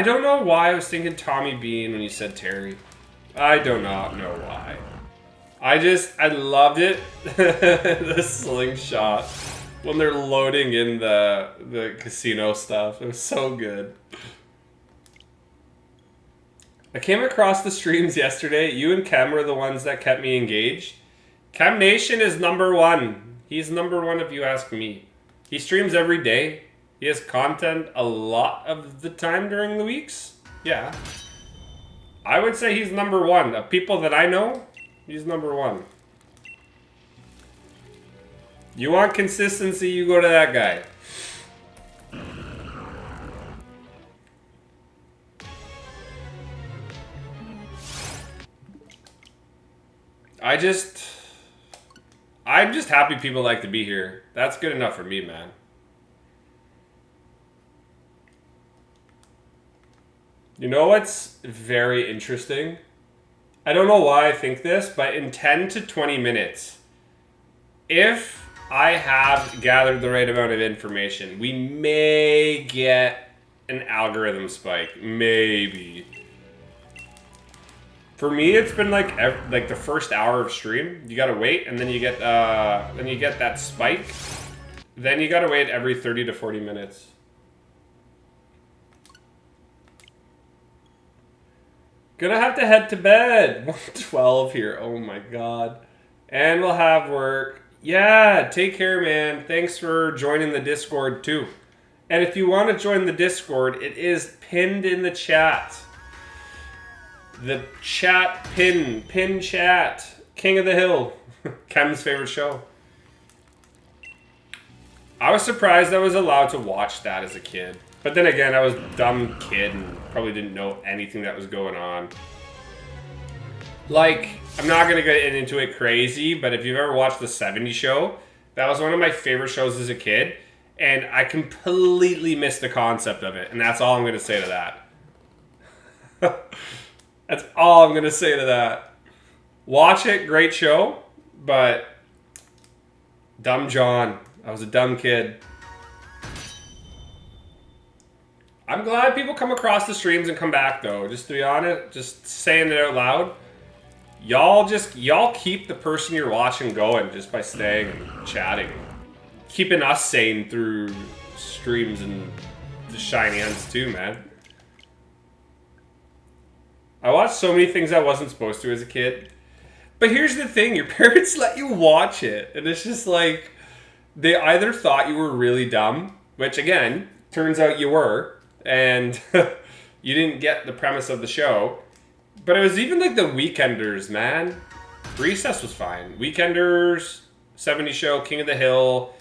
don't know why I was thinking Tommy Bean when you said Terry. I do not know why. I loved it. The slingshot. When they're loading in the casino stuff. It was so good. I came across the streams yesterday. You and Chem were the ones that kept me engaged. Chem Nation is #1. He's #1 if you ask me. He streams every day. He has content a lot of the time during the weeks. Yeah. I would say he's #1. Of people that I know, he's #1. You want consistency, you go to that guy. I'm just happy people like to be here. That's good enough for me, man. You know what's very interesting? I don't know why I think this, but in 10 to 20 minutes, if I have gathered the right amount of information, we may get an algorithm spike. Maybe. For me, it's been like the first hour of stream. You gotta wait, and then you get that spike. Then you gotta wait every 30 to 40 minutes. Gonna have to head to bed. 1:12 here. Oh my god. And we'll have work. Yeah, take care, man. Thanks for joining the Discord too. And if you want to join the Discord, it is pinned in the chat. The chat pin chat. King of the Hill. Chem's favorite show. I was surprised I was allowed to watch that as a kid. But then again, I was a dumb kid and probably didn't know anything that was going on. Like, I'm not going to get into it crazy, but if you've ever watched The 70s Show, that was one of my favorite shows as a kid. And I completely missed the concept of it. And that's all I'm going to say to that. That's all I'm going to say to that. Watch it, great show, but dumb John. I was a dumb kid. I'm glad people come across the streams and come back, though. Just to be honest, just saying it out loud. Y'all keep the person you're watching going just by staying and chatting. Keeping us sane through streams and the shiny ends too, man. I watched so many things I wasn't supposed to as a kid. But here's the thing, your parents let you watch it. And it's just like, they either thought you were really dumb, which again, turns out you were, and you didn't get the premise of the show. But it was even like the Weekenders, man. Recess was fine. Weekenders, 70s Show, King of the Hill.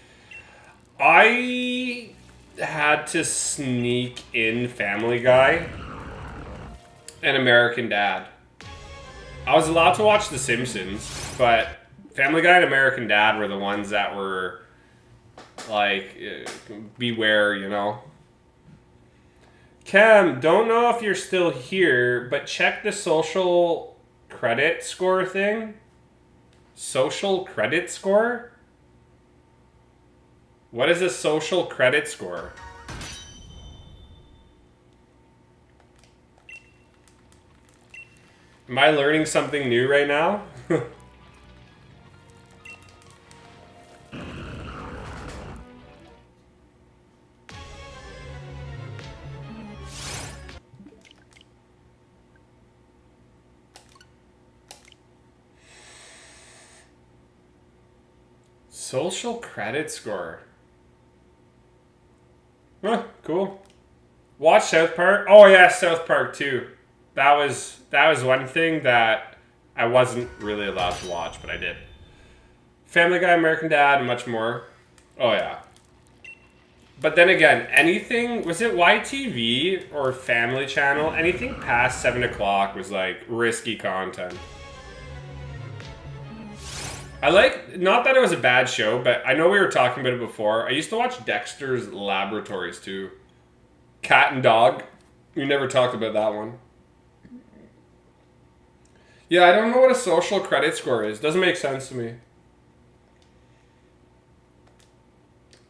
I had to sneak in Family Guy and American Dad. I was allowed to watch The Simpsons, but Family Guy and American Dad were the ones that were like, beware, you know. Cam, don't know if you're still here, but check the social credit score thing. Social credit score? What is a social credit score? Am I learning something new right now? Social credit score. Huh, cool. Watch South Park. Oh yeah, South Park too. That was one thing that I wasn't really allowed to watch, but I did. Family Guy, American Dad, and much more. Oh yeah. But then again, anything, was it YTV or Family Channel? Anything past 7 o'clock was like risky content. I like, not that it was a bad show, but I know we were talking about it before. I used to watch Dexter's Laboratories too. Cat and Dog. We never talked about that one. Yeah, I don't know what a social credit score is. Doesn't make sense to me.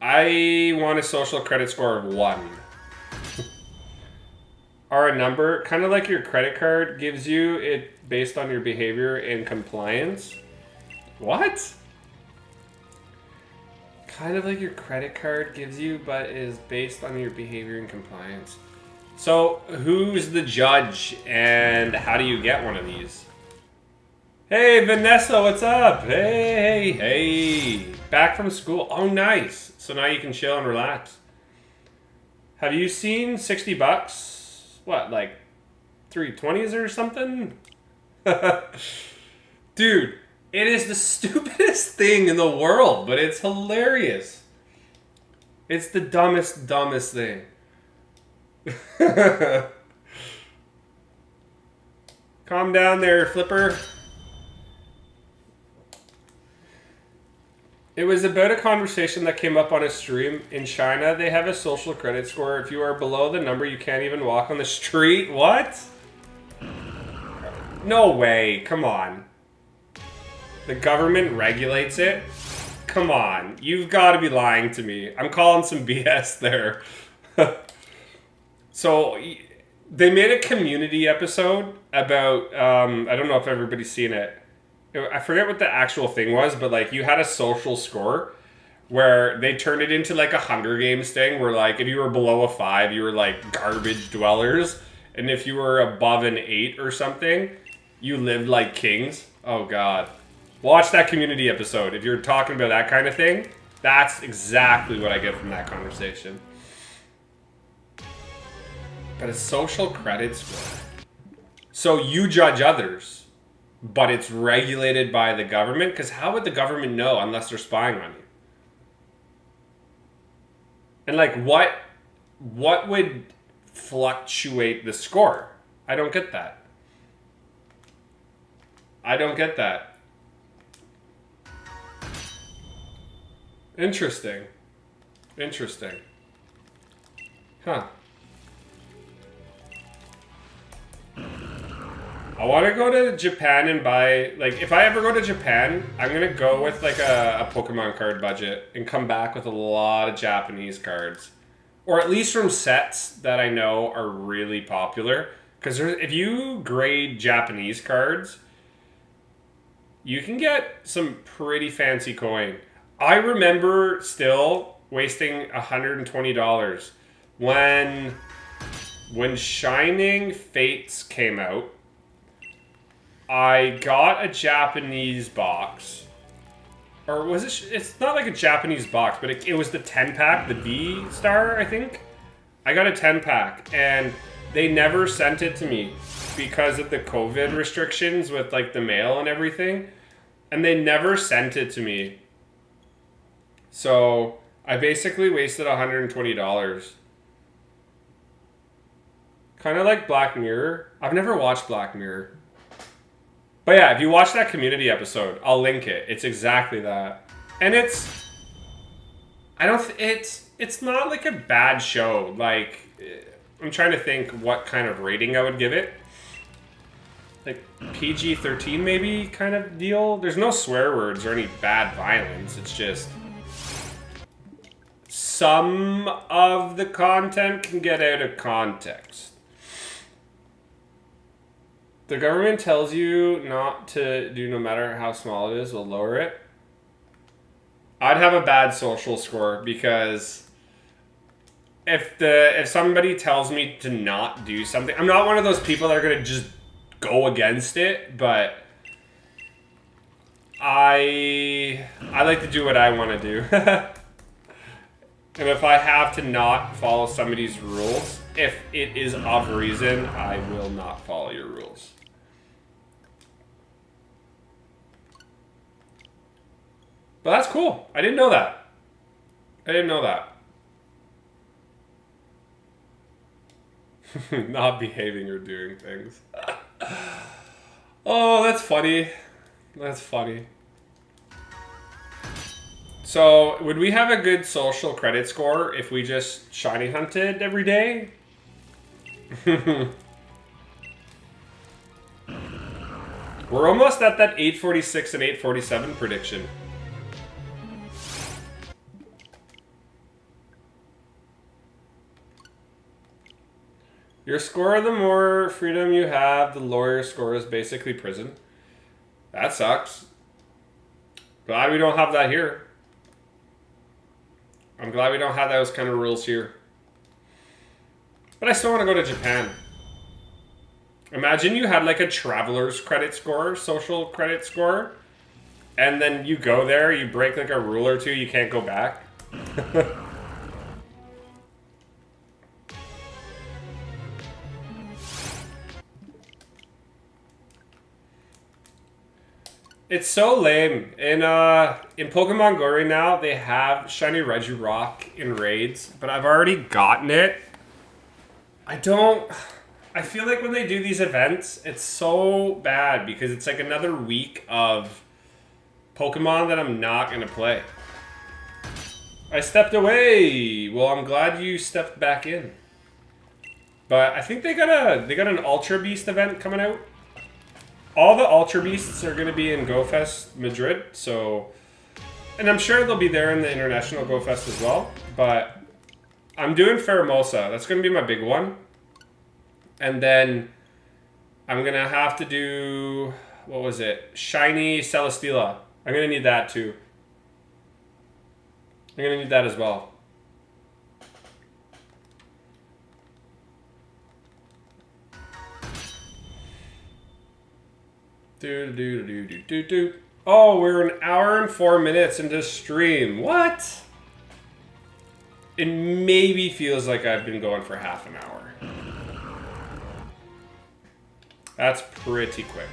I want a social credit score of 1. Or a number, kind of like your credit card gives you it based on your behavior and compliance. What? Kind of like your credit card gives you, but is based on your behavior and compliance. So, who's the judge, and how do you get one of these? Hey, Vanessa, what's up? Hey, hey. Back from school. Oh, nice. So now you can chill and relax. Have you seen 60 bucks? What, like 320s or something? Dude. It is the stupidest thing in the world, but it's hilarious. It's the dumbest thing. Calm down there, Flipper. It was about a conversation that came up on a stream. In China, they have a social credit score. If you are below the number, you can't even walk on the street. What? No way. Come on. The government regulates it? Come on. You've got to be lying to me. I'm calling some BS there. So, they made a community episode about, I don't know if everybody's seen it. I forget what the actual thing was, but like you had a social score where they turned it into like a Hunger Games thing where like if you were below a 5, you were like garbage dwellers. And if you were above an 8 or something, you lived like kings. Oh, God. Watch that community episode. If you're talking about that kind of thing, that's exactly what I get from that conversation. But a social credit score. So you judge others, but it's regulated by the government? Because how would the government know unless they're spying on you? And like, what would fluctuate the score? I don't get that. I don't get that. Interesting. Interesting. Huh. I want to go to Japan and buy, like, if I ever go to Japan, I'm going to go with, like, a Pokemon card budget and come back with a lot of Japanese cards. Or at least from sets that I know are really popular. Because if you grade Japanese cards, you can get some pretty fancy coin. I remember still wasting $120 when Shining Fates came out. I got a Japanese box. Or was it... It's not like a Japanese box, but it was the 10-pack, the V-Star, I think. I got a 10-pack, and they never sent it to me because of the COVID restrictions with, like, the mail and everything. And they never sent it to me. So, I basically wasted $120. Kind of like Black Mirror. I've never watched Black Mirror. But yeah, if you watch that Community episode, I'll link it. It's exactly that. And it's... It's not like a bad show. Like, I'm trying to think what kind of rating I would give it. Like, PG-13 maybe kind of deal. There's no swear words or any bad violence. It's just... Some of the content can get out of context. The government tells you not to do, no matter how small it is, will lower it. I'd have a bad social score because if somebody tells me to not do something, I'm not one of those people that are gonna just go against it, but I like to do what I want to do. And if I have to not follow somebody's rules, if it is of reason, I will not follow your rules. But that's cool. I didn't know that. I didn't know that. Not behaving or doing things. Oh, that's funny. That's funny. So, would we have a good social credit score if we just shiny hunted every day? We're almost at that 846 and 847 prediction. Your score, the more freedom you have, the lower your score is basically prison. That sucks. Glad we don't have that here. I'm glad we don't have those kind of rules here. But I still want to go to Japan. Imagine you had like a traveler's credit score, social credit score, and then you go there, you break like a rule or two, you can't go back. It's so lame. In Pokemon Go right now, they have Shiny Regirock in raids, but I've already gotten it. I feel like when they do these events, it's so bad because it's like another week of Pokemon that I'm not going to play. I stepped away. Well, I'm glad you stepped back in. But I think they got an Ultra Beast event coming out. All the Ultra Beasts are going to be in GoFest Madrid, so... And I'm sure they'll be there in the International GoFest as well, but I'm doing Pheromosa. That's going to be my big one. And then I'm going to have to do... What was it? Shiny Celesteela. I'm going to need that too. I'm going to need that as well. Oh, we're an hour and 4 minutes into stream. What? It maybe feels like I've been going for half an hour. That's pretty quick.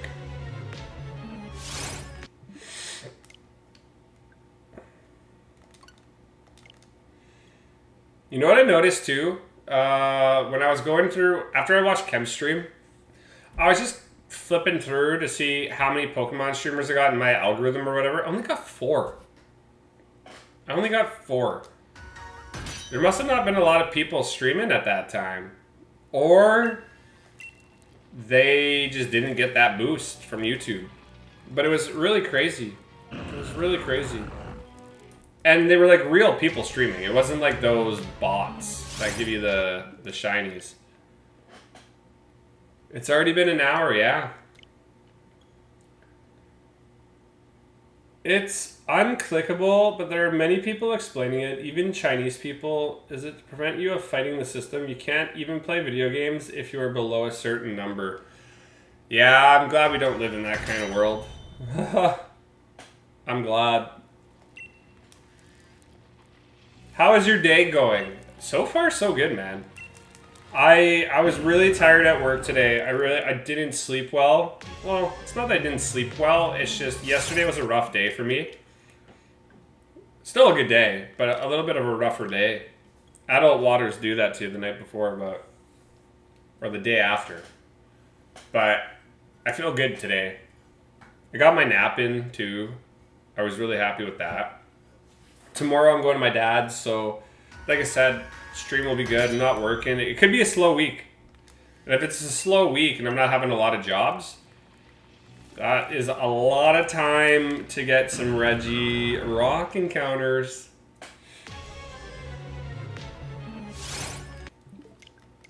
You know what I noticed too? When I was going through, after I watched Chem's stream, I was just flipping through to see how many Pokemon streamers I got in my algorithm or whatever. I only got 4. I only got 4. There must have not been a lot of people streaming at that time. Or they just didn't get that boost from YouTube. But it was really crazy. It was really crazy. And they were like real people streaming. It wasn't like those bots that give you the shinies. It's already been an hour, yeah. It's unclickable, but there are many people explaining it, even Chinese people. Is it to prevent you of fighting the system? You can't even play video games if you are below a certain number. Yeah, I'm glad we don't live in that kind of world. I'm glad. How is your day going? So far, so good, man. I was really tired at work today. I didn't sleep well. Well, it's not that I didn't sleep well. It's just yesterday was a rough day for me. Still a good day, but a little bit of a rougher day. Adult waters do that to you the night before, or the day after. But I feel good today. I got my nap in too. I was really happy with that. Tomorrow I'm going to my dad's, so like I said, stream will be good. I'm not working. It could be a slow week. And if it's a slow week and I'm not having a lot of jobs, that is a lot of time to get some Regirock encounters.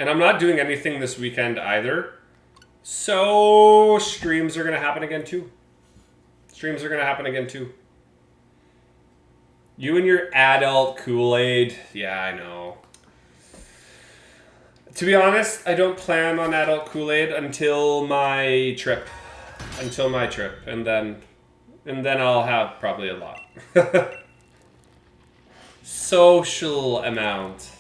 And I'm not doing anything this weekend either. So streams are going to happen again too. Streams are going to happen again too. You and your adult Kool-Aid. Yeah, I know. To be honest, I don't plan on adult Kool-Aid until my trip. And then I'll have probably a lot. Social amount.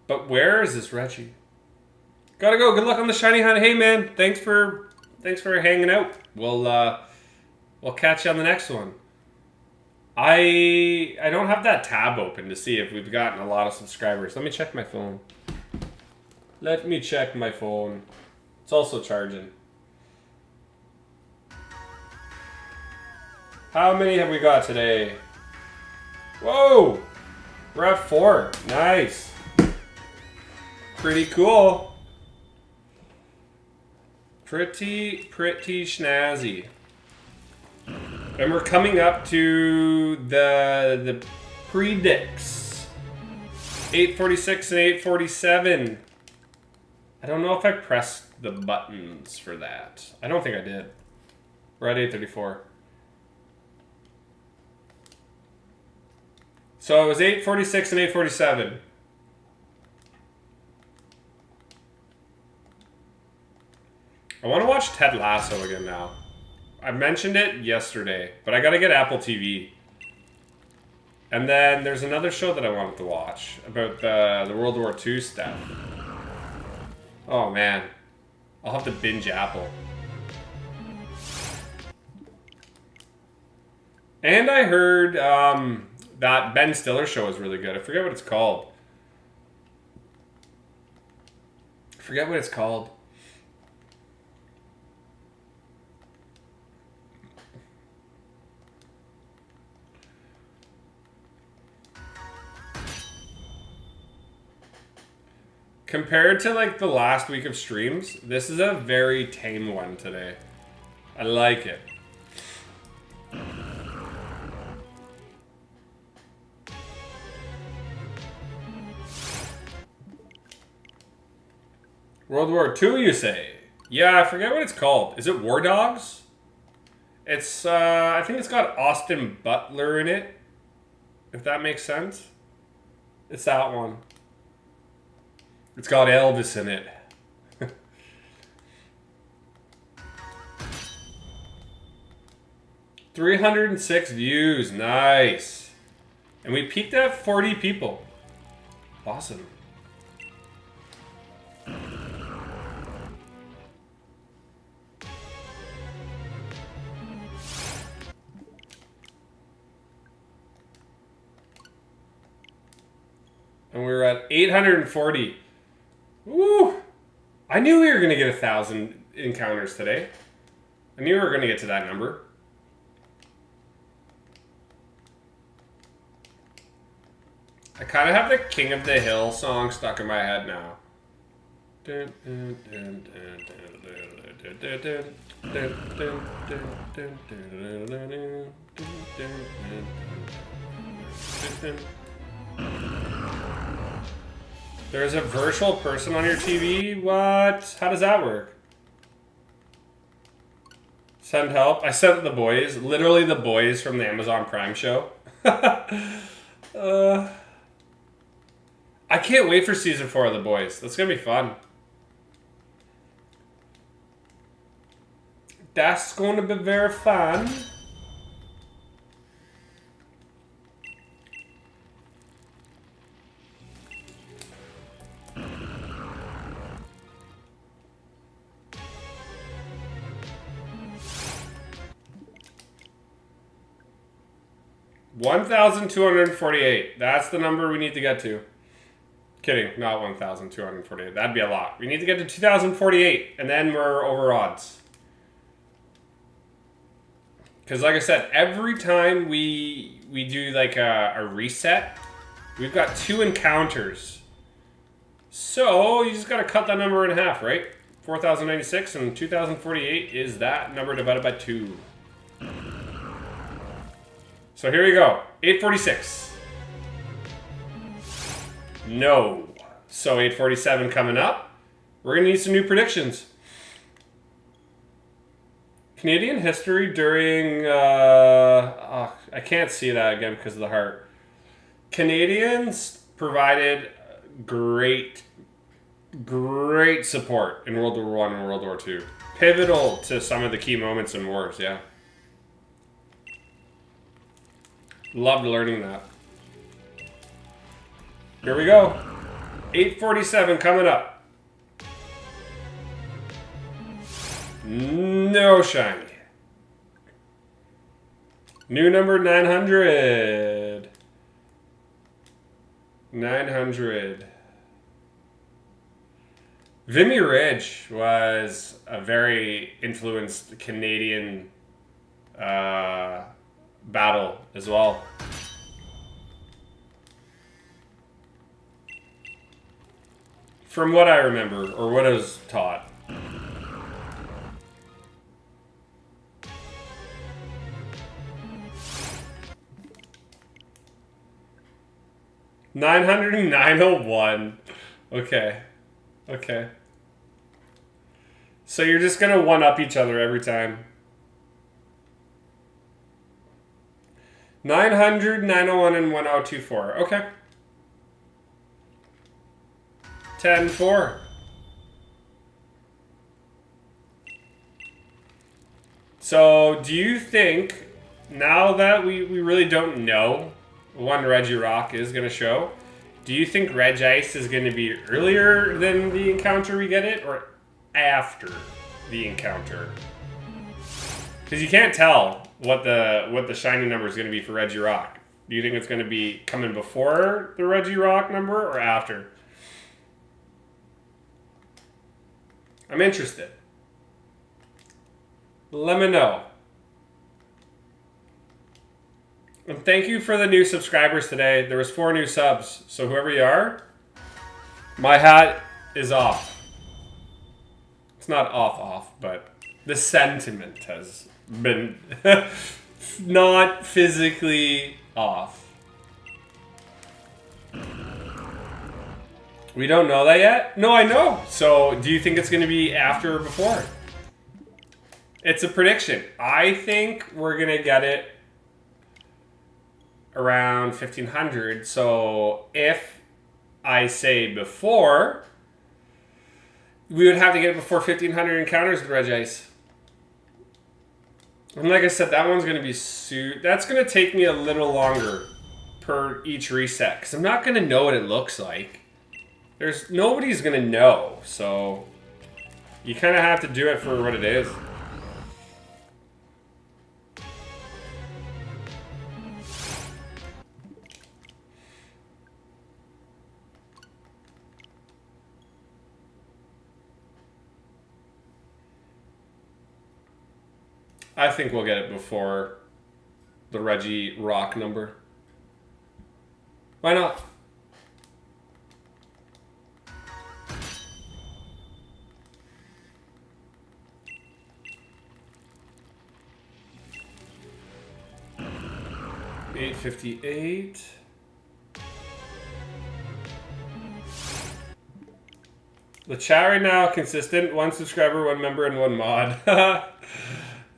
But where is this Reggie? Gotta go. Good luck on the shiny hunt. Hey man, thanks for hanging out. We'll catch you on the next one. I don't have that tab open to see if we've gotten a lot of subscribers. Let me check my phone. It's also charging. How many have we got today? Whoa! We're at 4. Nice. Pretty cool. Pretty snazzy. And we're coming up to the predicts. 846 and 847. I don't know if I pressed the buttons for that. I don't think I did. We're at 834. So it was 846 and 847. I want to watch Ted Lasso again now. I mentioned it yesterday, but I gotta get Apple TV. And then there's another show that I wanted to watch about the World War II stuff. Oh man, I'll have to binge Apple. And I heard that Ben Stiller show is really good. I forget what it's called. Compared to like the last week of streams, this is a very tame one today. I like it. World War II, you say? Yeah, I forget what it's called. Is it War Dogs? It's, I think it's got Austin Butler in it. If that makes sense. It's that one. It's got Elvis in it. 306 views. Nice. And we peaked at 40 people. Awesome. And we're at 840. Woo! I knew we were going to get 1,000 encounters today. I knew we were going to get to that number. I kind of have the King of the Hill song stuck in my head now. There's a virtual person on your TV? What? How does that work? Send help? I sent the boys. Literally the boys from the Amazon Prime show. I can't wait for season 4 of The Boys. That's gonna be fun. That's going to be very fun. $1,248. That's the number we need to get to. Kidding, not 1,248. That'd be a lot. We need to get to 2,048, and then we're over odds. Because like I said, every time we do like a reset, we've got 2 encounters. So you just got to cut that number in half, right? 4,096 and 2,048 is that number divided by 2. So here we go. 846. No. So 847 coming up. We're going to need some new predictions. Canadian history during... I can't see that again because of the heart. Canadians provided great support in World War I and World War II. Pivotal to some of the key moments in wars, yeah. Loved learning that. Here we go. 847 coming up. No shiny. New number 900. 900. Vimy Ridge was a very influenced Canadian battle as well. From what I remember, or what I was taught. $909.01. Okay. Okay. So you're just gonna one-up each other every time. 900, 901, and 1024. Okay. 10-4. So, do you think, now that we really don't know when Regirock is going to show, do you think Regice is going to be earlier than the encounter we get it, or after the encounter? Because you can't tell what the shiny number is going to be for Regirock. Do you think it's going to be coming before the Regirock number or after? I'm interested. Let me know. And thank you for the new subscribers today. There was 4 new subs. So whoever you are, my hat is off. It's not off, but the sentiment has been not physically off. We don't know that yet? No, I know. So, do you think it's going to be after or before? It's a prediction. I think we're going to get it around 1500. So, if I say before, we would have to get it before 1500 encounters with Regice. And like I said, that one's going to be that's going to take me a little longer per each reset. Because I'm not going to know what it looks like. Nobody's going to know. So, you kind of have to do it for what it is. I think we'll get it before the Regirock number. Why not? $858. The chat right now consistent: 1 subscriber, 1 member, and 1 mod.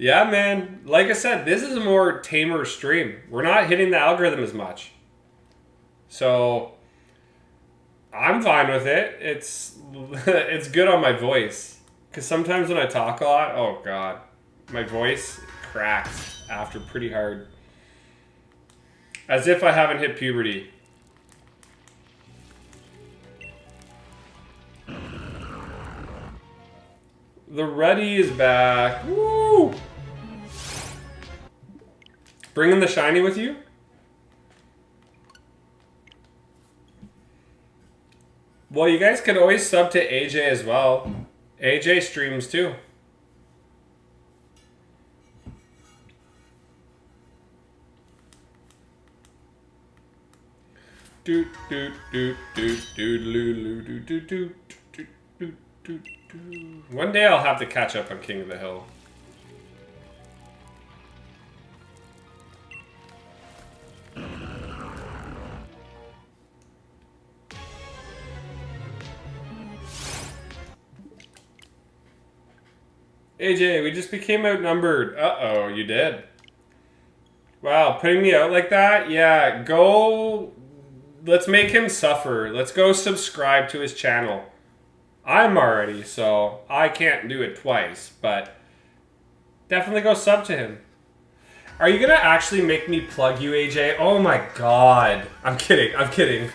Yeah, man. Like I said, this is a more tamer stream. We're not hitting the algorithm as much. So I'm fine with it. It's it's good on my voice. Because sometimes when I talk a lot, oh god, my voice cracks after pretty hard. As if I haven't hit puberty. The Ready is back. Woo! Bringing the shiny with you? Well, you guys could always sub to AJ as well. AJ streams too. Doot doot doot doot doot doot doot doot doot doot doot. One day I'll have to catch up on King of the Hill. AJ, we just became outnumbered. Uh-oh, you did. Wow, putting me out like that? Yeah, go... Let's make him suffer. Let's go subscribe to his channel. I'm already, so I can't do it twice, but definitely go sub to him. Are you gonna actually make me plug you, AJ? Oh my god. I'm kidding, I'm kidding.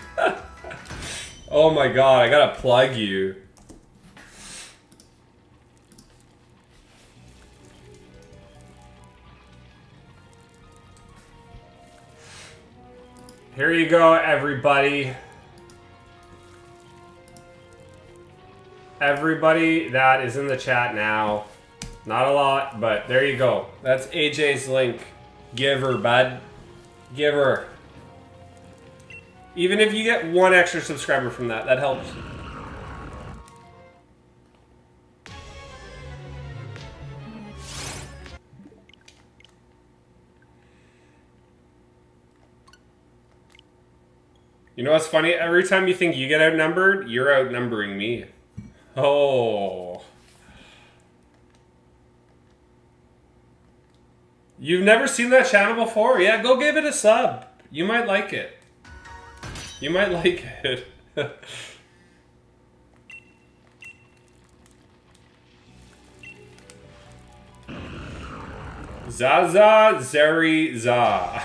Oh my god, I gotta plug you. Here you go, everybody. Everybody that is in the chat now. Not a lot, but there you go. That's AJ's link. Give her, bud. Give her. Even if you get one extra subscriber from that, that helps. You know what's funny? Every time you think you get outnumbered, you're outnumbering me. Oh. You've never seen that channel before? Yeah, go give it a sub. You might like it. You might like it. Zaza Zeri Za.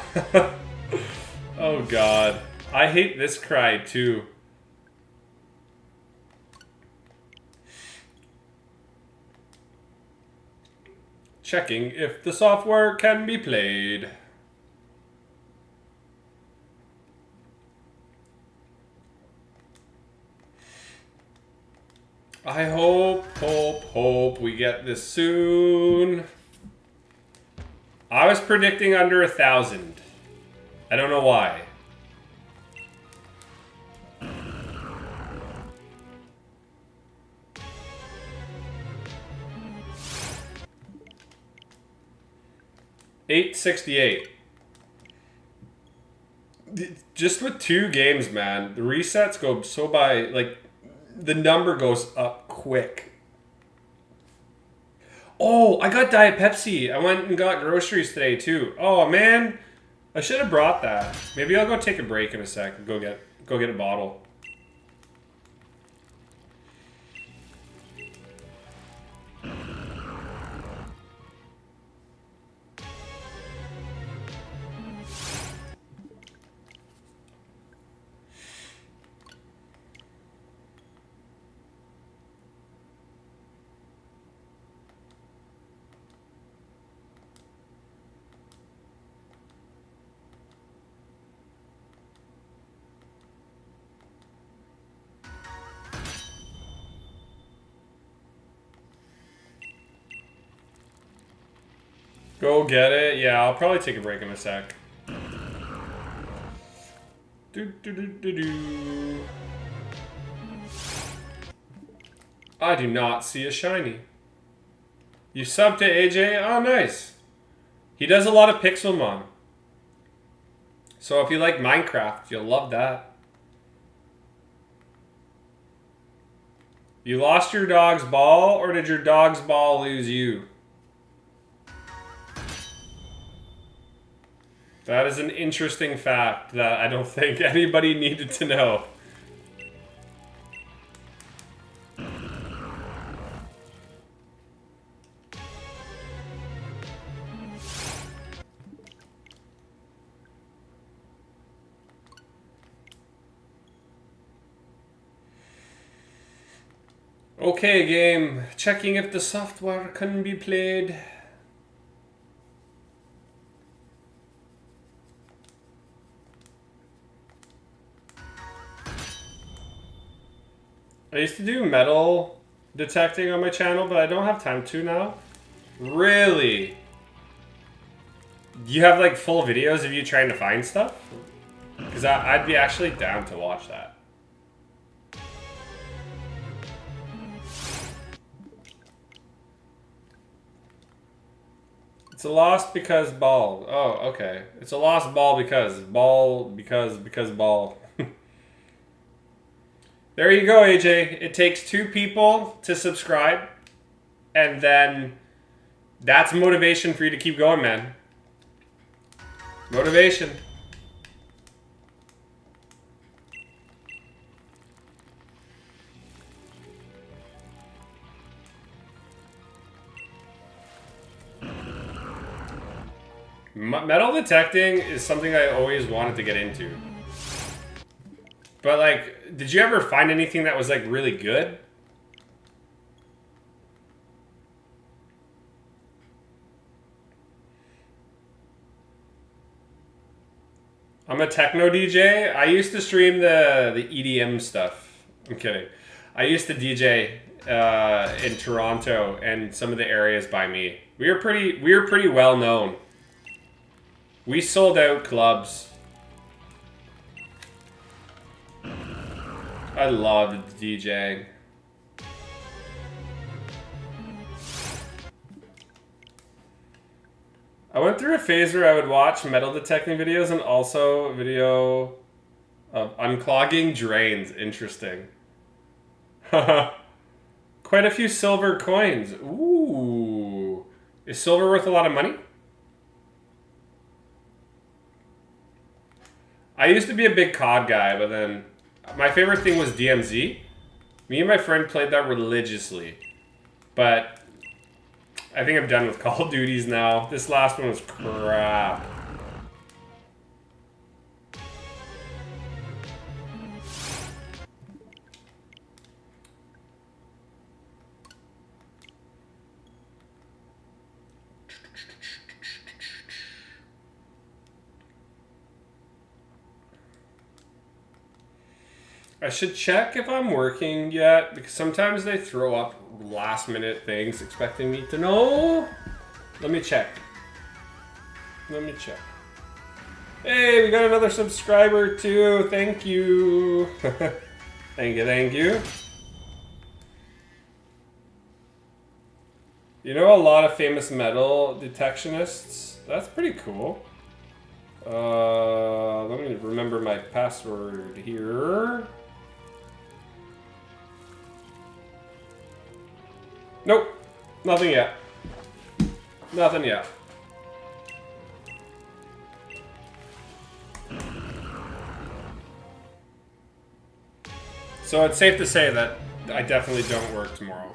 Oh god. I hate this cry too. Checking if the software can be played. I hope we get this soon. I was predicting under 1,000. I don't know why. $868. Just with 2 games, man, the resets go so by, like, the number goes up quick. Oh, I got Diet Pepsi. I went and got groceries today, too. Oh, man. I should have brought that. Maybe I'll go take a break in a sec and go get a bottle. Go get it. Yeah, I'll probably take a break in a sec. I do not see a shiny. You subbed to AJ? Oh, nice. He does a lot of Pixelmon. So if you like Minecraft, you'll love that. You lost your dog's ball, or did your dog's ball lose you? That is an interesting fact that I don't think anybody needed to know. Okay, game. Checking if the software can be played. I used to do metal detecting on my channel, but I don't have time to now. Really? You have like full videos of you trying to find stuff? Because I'd be actually down to watch that. It's a loss because ball. Oh, okay. It's a lost ball because ball. There you go, AJ. It takes 2 people to subscribe, and then that's motivation for you to keep going, man. Motivation. Metal detecting is something I always wanted to get into. But, like, did you ever find anything that was, like, really good? I'm a techno DJ. I used to stream the EDM stuff. I'm kidding. I used to DJ in Toronto and some of the areas by me. We were pretty well known. We sold out clubs. I loved DJing. I went through a phase where I would watch metal detecting videos and also a video of unclogging drains. Interesting. Quite a few silver coins. Ooh. Is silver worth a lot of money? I used to be a big COD guy, but then my favorite thing was DMZ. Me and my friend played that religiously. But I think I'm done with Call of Duties now. This last one was crap. I should check if I'm working yet, because sometimes they throw up last minute things expecting me to know. Let me check. Hey, we got another subscriber too. Thank you. Thank you. You know a lot of famous metal detectionists? That's pretty cool. Let me remember my password here. Nope. Nothing yet. Nothing yet. So it's safe to say that I definitely don't work tomorrow.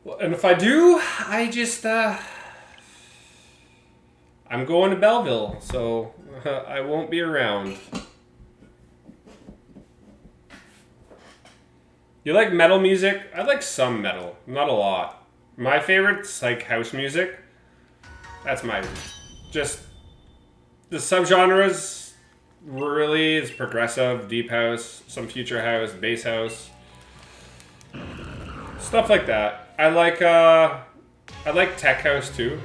Well, and if I do, I just, I'm going to Belleville, so I won't be around. You like metal music? I like some metal, not a lot. My favorite's like house music. That's my, just, the subgenres really is progressive, deep house, some future house, bass house. Stuff like that. I like tech house too.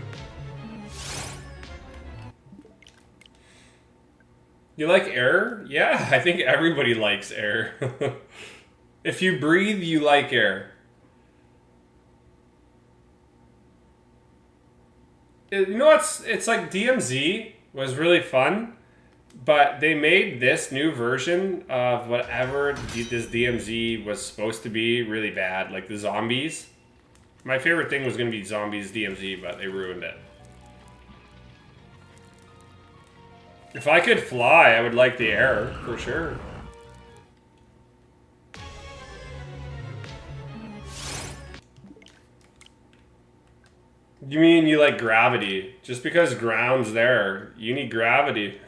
You like air? Yeah, I think everybody likes air. If you breathe, you like air. You know what's? It's like DMZ was really fun, but they made this new version of whatever this DMZ was supposed to be really bad, like the zombies. My favorite thing was going to be Zombies DMZ, but they ruined it. If I could fly, I would like the air, for sure. You mean you like gravity? Just because ground's there, you need gravity.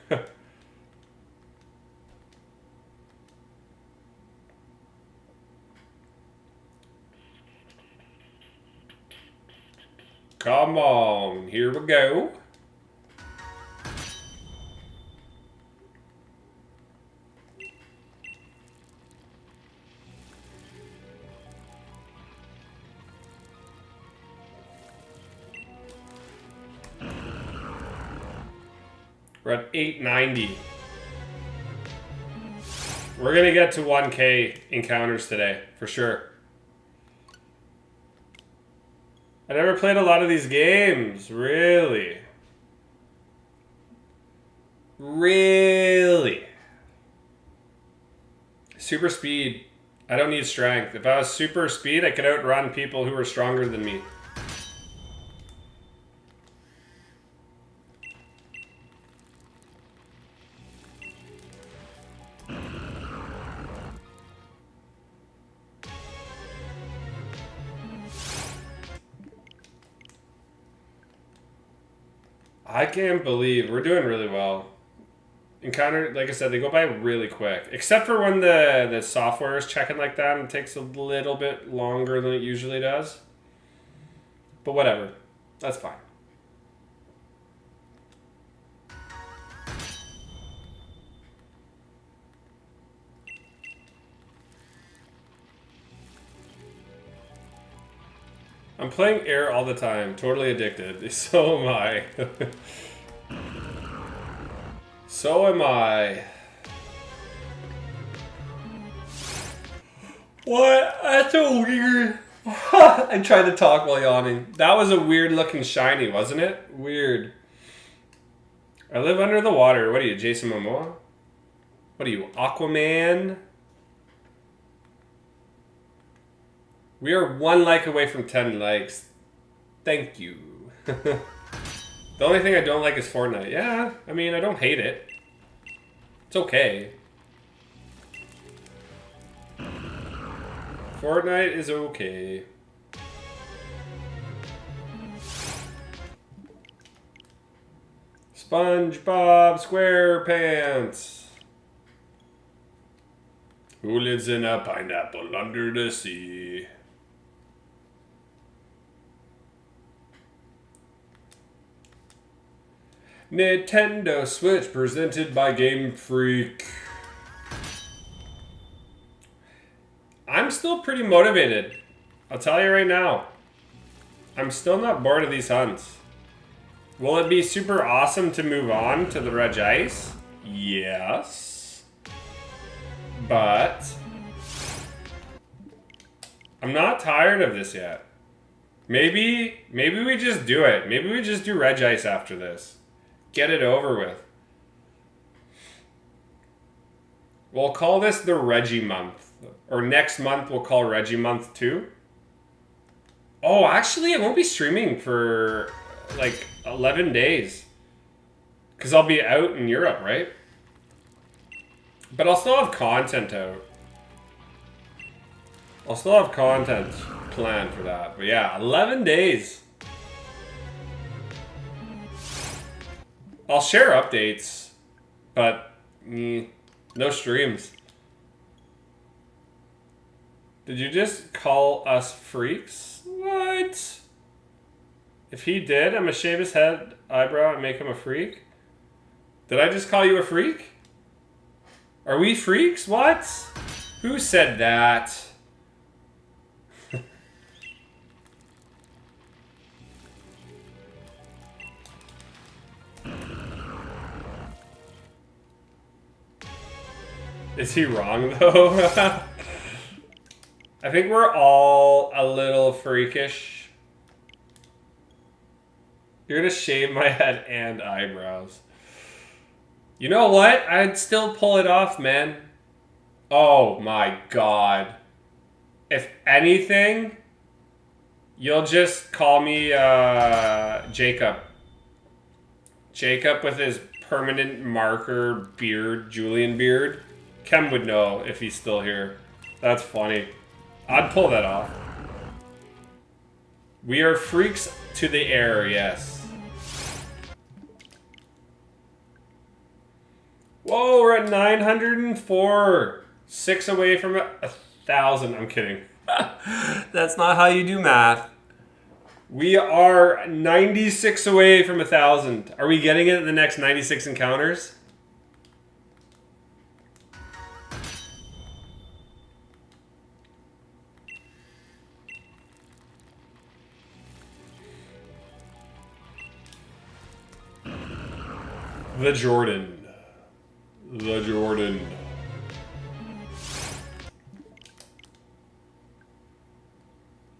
Come on, here we go. We're at 890. We're gonna get to 1K encounters today, for sure. I never played a lot of these games, really. Really. Super speed. I don't need strength. If I was super speed, I could outrun people who were stronger than me. I can't believe we're doing really well. Encounter, like I said, they go by really quick. Except for when the software is checking like that and it takes a little bit longer than it usually does. But whatever. That's fine. I'm playing air all the time. Totally addicted. So am I. So am I. What? That's so weird. I tried to talk while yawning. That was a weird looking shiny, wasn't it? Weird. I live under the water. What are you, Jason Momoa? What are you, Aquaman? We are 1 like away from 10 likes. Thank you. The only thing I don't like is Fortnite. Yeah, I mean, I don't hate it. It's okay. Fortnite is okay. SpongeBob SquarePants. Who lives in a pineapple under the sea? Nintendo Switch presented by Game Freak. I'm still pretty motivated. I'll tell you right now. I'm still not bored of these hunts. Will it be super awesome to move on to the Reg Ice? Yes. But I'm not tired of this yet. Maybe we just do it. Maybe we just do Reg Ice after this. Get it over with. We'll call this the Reggie month. Or next month we'll call Reggie month 2. Oh, actually it won't be streaming for like 11 days. Because I'll be out in Europe, right? But I'll still have content out. I'll still have content planned for that. But yeah, 11 days. I'll share updates, but no streams. Did you just call us freaks? What? If he did, I'm gonna shave his head, eyebrow, and make him a freak? Did I just call you a freak? Are we freaks? What? Who said that? Is he wrong, though? I think we're all a little freakish. You're gonna shave my head and eyebrows. You know what? I'd still pull it off, man. Oh my god. If anything, you'll just call me Jacob. Jacob with his permanent marker beard, Julian beard. Kem would know if he's still here. That's funny. I'd pull that off. We are freaks to the air, yes. Whoa, we're at 904. 6 away from 1,000. I'm kidding. That's not how you do math. We are 96 away from 1,000. Are we getting it in the next 96 encounters? The Jordan. The Jordan.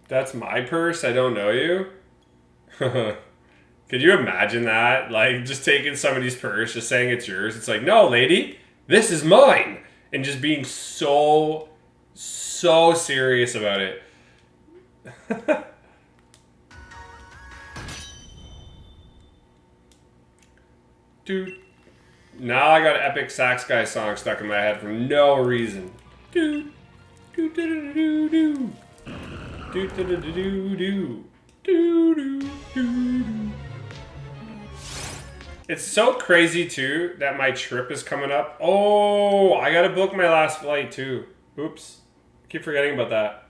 That's my purse? I don't know you? Could you imagine that? Like, just taking somebody's purse, just saying it's yours. It's like, no, lady, this is mine. And just being so serious about it. Dude. Now I got an epic sax guy song stuck in my head for no reason. Dude. Do do do do do. Do do do do do. Do do do do. It's so crazy too that my trip is coming up. Oh, I gotta book my last flight too. Oops. Keep forgetting about that.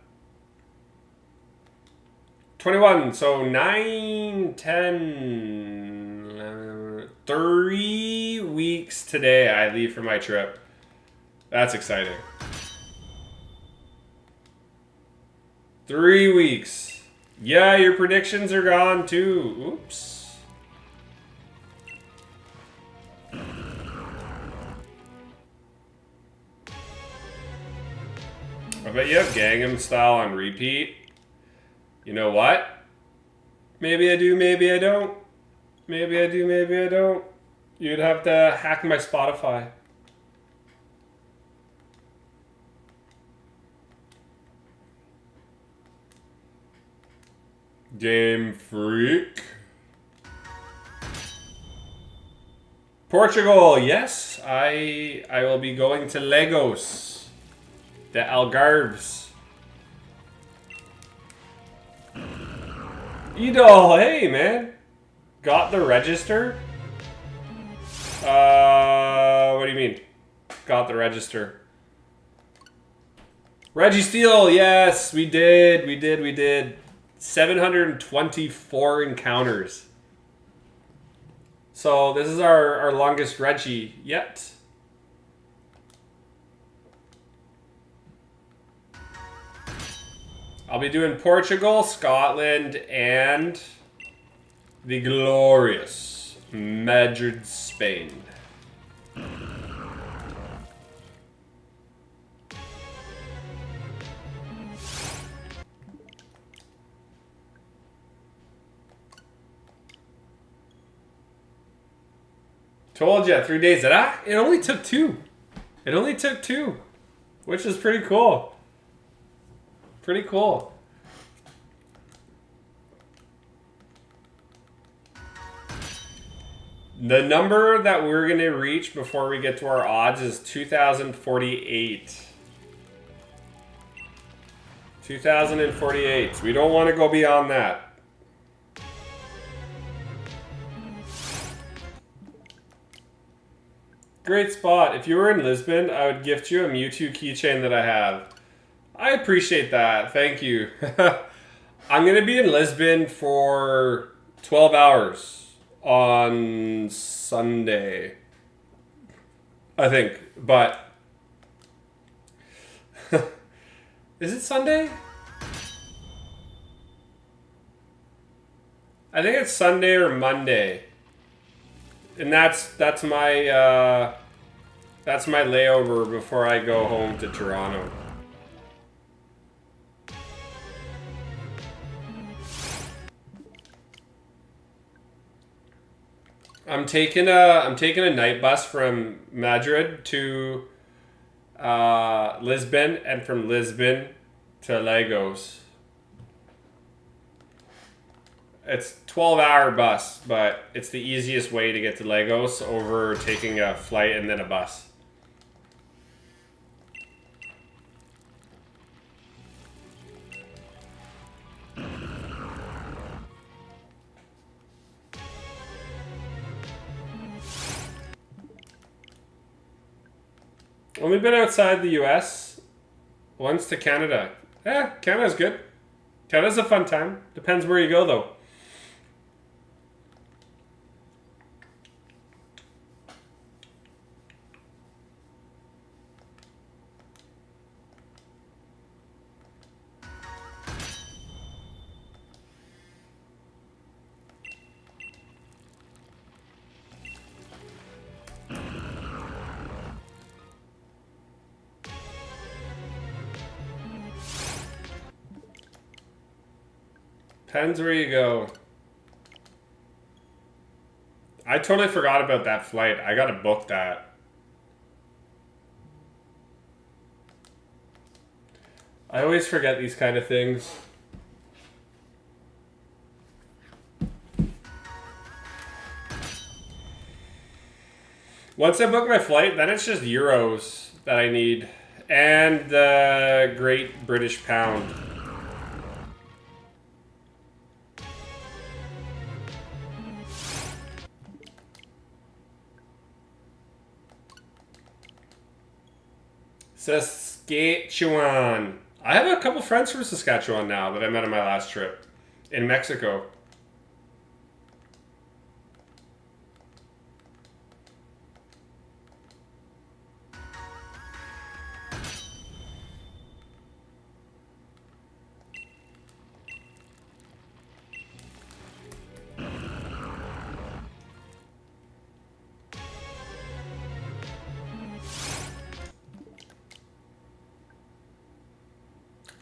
21, so 9, 10, 11, 3 weeks today I leave for my trip. That's exciting. 3 weeks. Yeah, your predictions are gone too. Oops. I bet you have Gangnam Style on repeat. You know what? Maybe I do, maybe I don't. Maybe I do, maybe I don't. You'd have to hack my Spotify. Game Freak. Portugal, yes. I will be going to Lagos. The Algarves. Edol, hey man. Got the register? What do you mean? Got the register. Reggie Steele, yes, we did. 724 encounters. So this is our longest Reggie yet. I'll be doing Portugal, Scotland, and the glorious Madrid, Spain. Told ya, 3 days. It only took 2. It only took 2, which is pretty cool. Pretty cool. The number that we're going to reach before we get to our odds is 2,048. 2,048. We don't want to go beyond that. Great spot. If you were in Lisbon, I would gift you a Mewtwo keychain that I have. I appreciate that. Thank you. I'm going to be in Lisbon for 12 hours on Sunday, I think. But is it Sunday? I think it's Sunday or Monday. And that's my layover before I go home to Toronto. I'm taking a night bus from Madrid to Lisbon, and from Lisbon to Lagos. It's 12-hour bus, but it's the easiest way to get to Lagos over taking a flight and then a bus. Only been outside the US, once to Canada. Canada's good. Canada's a fun time. Depends where you go, though. Depends where you go. I totally forgot about that flight. I gotta book that. I always forget these kind of things. Once I book my flight, then it's just euros that I need. And the Great British Pound. Saskatchewan. I have a couple friends from Saskatchewan now that I met on my last trip in Mexico.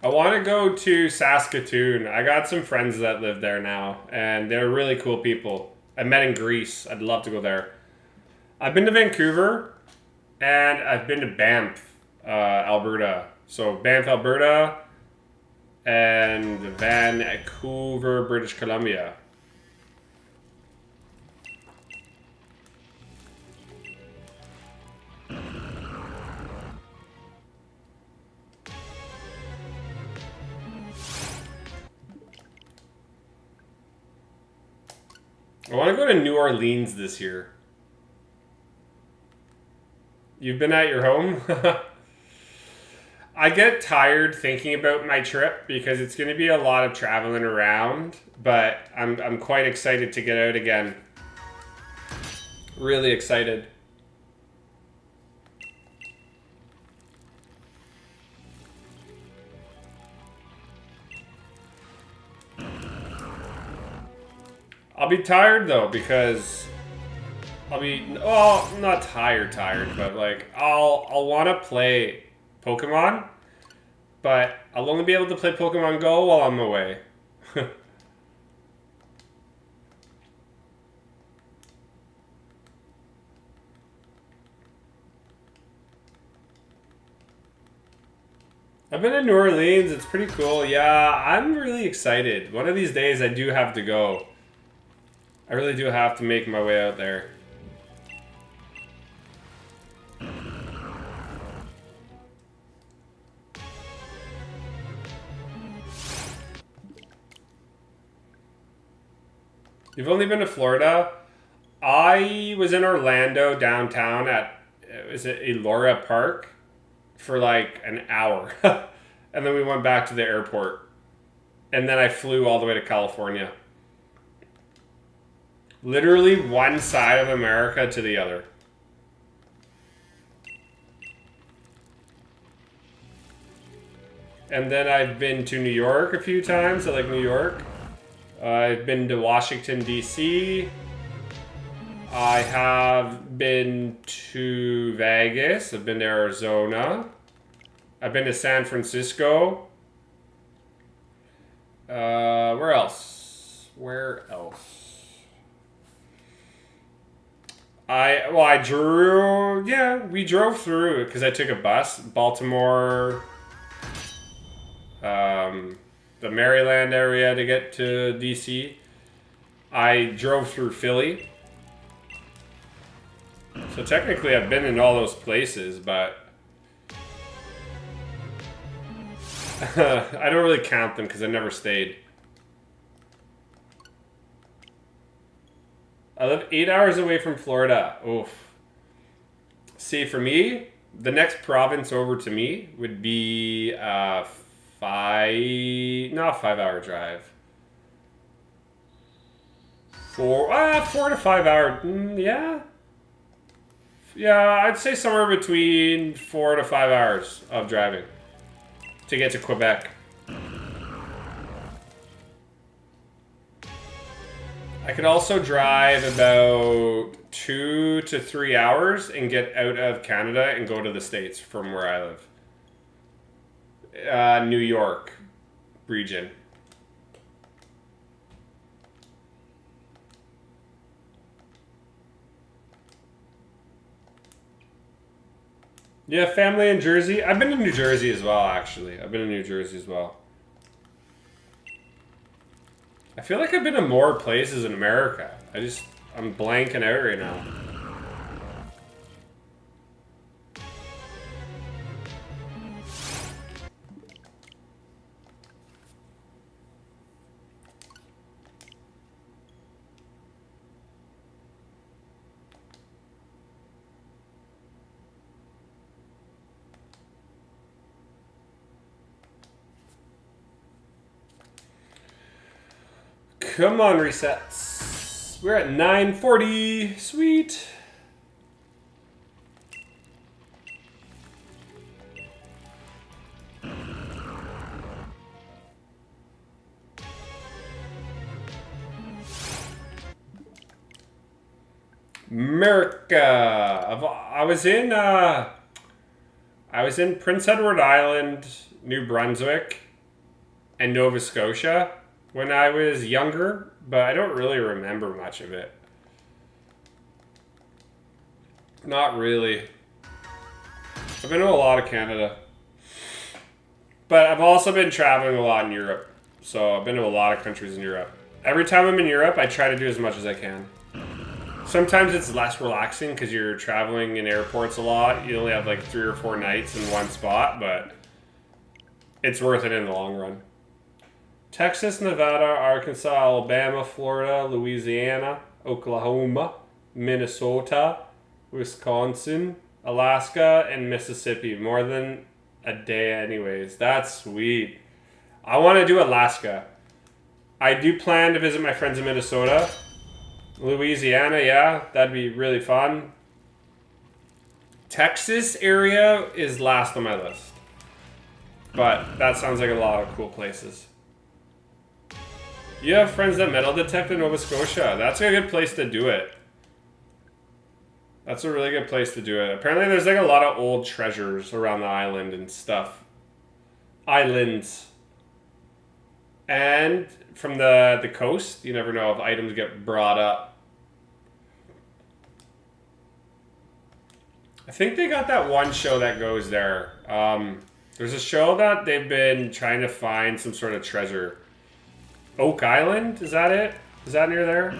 I want to go to Saskatoon. I got some friends that live there now, and they're really cool people. I met in Greece. I'd love to go there. I've been to Vancouver, and I've been to Banff, Alberta. So Banff, Alberta, and Vancouver, British Columbia. I want to go to New Orleans this year. You've been at your home? I get tired thinking about my trip because it's going to be a lot of traveling around, but I'm quite excited to get out again. Really excited. I'll be tired though because I'll be not tired, but like I'll want to play Pokemon, but I'll only be able to play Pokemon Go while I'm away. I've been in New Orleans. It's pretty cool. Yeah, I'm really excited. One of these days I do have to go. I really do have to make my way out there. You've only been to Florida? I was in Orlando downtown at, is it Elora Park? For like an hour. And then we went back to the airport. And then I flew all the way to California. Literally one side of America to the other. And then I've been to New York a few times. I like New York. I've been to Washington, D.C. I have been to Vegas. I've been to Arizona. I've been to San Francisco. Where else? We drove through because I took a bus. Baltimore, the Maryland area to get to DC. I drove through Philly. So technically I've been in all those places, but I don't really count them because I never stayed. I live 8 hours away from Florida. Oof. See, for me, the next province over to me would be not a 5 hour drive. 4 to 5 hour. Yeah. Yeah, I'd say somewhere between 4 to 5 hours of driving to get to Quebec. I could also drive about 2 to 3 hours and get out of Canada and go to the States from where I live. New York region. Yeah, family in Jersey. I've been to New Jersey as well, actually. I've been to New Jersey as well. I feel like I've been to more places in America. I'm blanking out right now. Come on, resets. We're at 9:40. Sweet. America. I was in Prince Edward Island, New Brunswick, and Nova Scotia when I was younger, but I don't really remember much of it. Not really. I've been to a lot of Canada. But I've also been traveling a lot in Europe. So I've been to a lot of countries in Europe. Every time I'm in Europe, I try to do as much as I can. Sometimes it's less relaxing because you're traveling in airports a lot. You only have like 3 or 4 nights in one spot, but it's worth it in the long run. Texas, Nevada, Arkansas, Alabama, Florida, Louisiana, Oklahoma, Minnesota, Wisconsin, Alaska, and Mississippi. More than a day anyways. That's sweet. I want to do Alaska. I do plan to visit my friends in Minnesota. Louisiana, yeah, that'd be really fun. Texas area is last on my list. But that sounds like a lot of cool places. You have friends that metal detect in Nova Scotia. That's a good place to do it. That's a really good place to do it. Apparently there's like a lot of old treasures around the island and stuff. Islands. And from the coast, you never know if items get brought up. I think they got that one show that goes there. There's a show that they've been trying to find some sort of treasure. Oak Island? Is that it? Is that near there?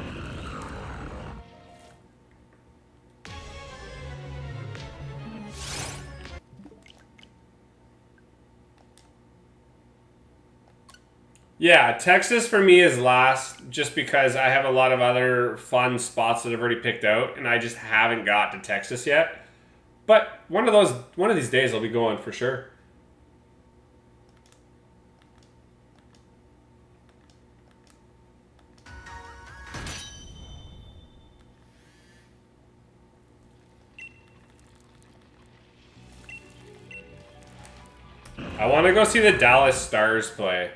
Yeah, Texas for me is last just because I have a lot of other fun spots that I've already picked out and I just haven't got to Texas yet. But one of these days I'll be going for sure. I want to go see the Dallas Stars play.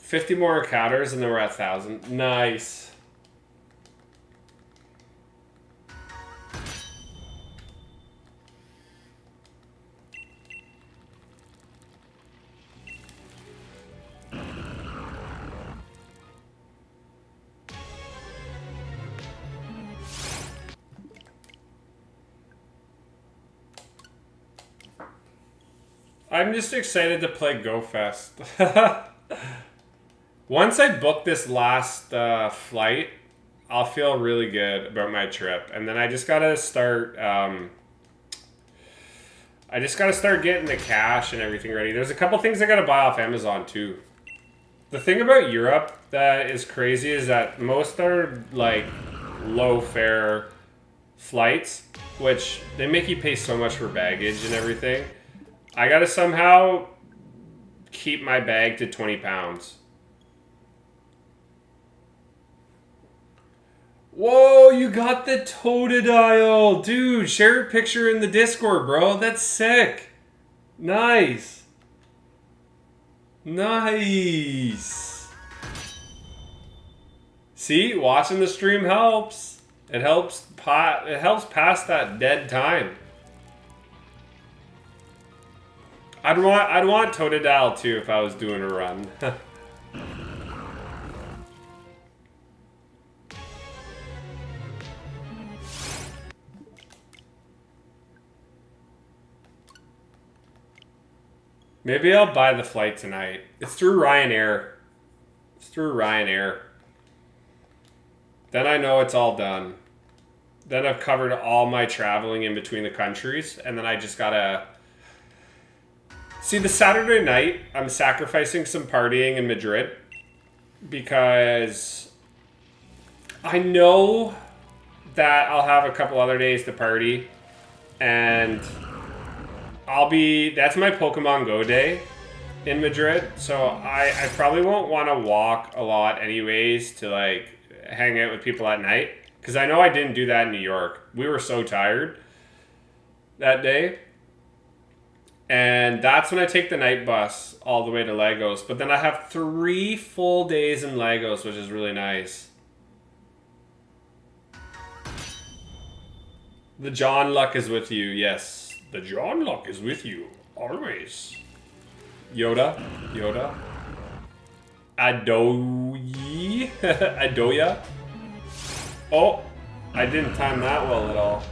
$50 more encounters and then we're at 1,000. Nice. I'm just excited to play GoFest. Once I book this last flight, I'll feel really good about my trip. And then I just gotta start... getting the cash and everything ready. There's a couple things I gotta buy off Amazon too. The thing about Europe that is crazy is that most are like low fare flights, which they make you pay so much for baggage and everything. I gotta somehow keep my bag to 20 pounds. Whoa, you got the Totodile! Dude, share a picture in the Discord, bro. That's sick. Nice. Nice. See, watching the stream helps. It helps pass that dead time. I'd want Totodile too if I was doing a run. Maybe I'll buy the flight tonight. It's through Ryanair. It's through Ryanair. Then I know it's all done. Then I've covered all my traveling in between the countries, and then I just gotta... See, the Saturday night, I'm sacrificing some partying in Madrid because I know that I'll have a couple other days to party, and that's my Pokemon Go day in Madrid, so I probably won't want to walk a lot anyways to like hang out with people at night, because I know I didn't do that in New York. We were so tired that day. And that's when I take the night bus all the way to Lagos. But then I have 3 full days in Lagos, which is really nice. The John Luck is with you, yes. The John Luck is with you, always. Yoda. Adoya. Oh, I didn't time that well at all.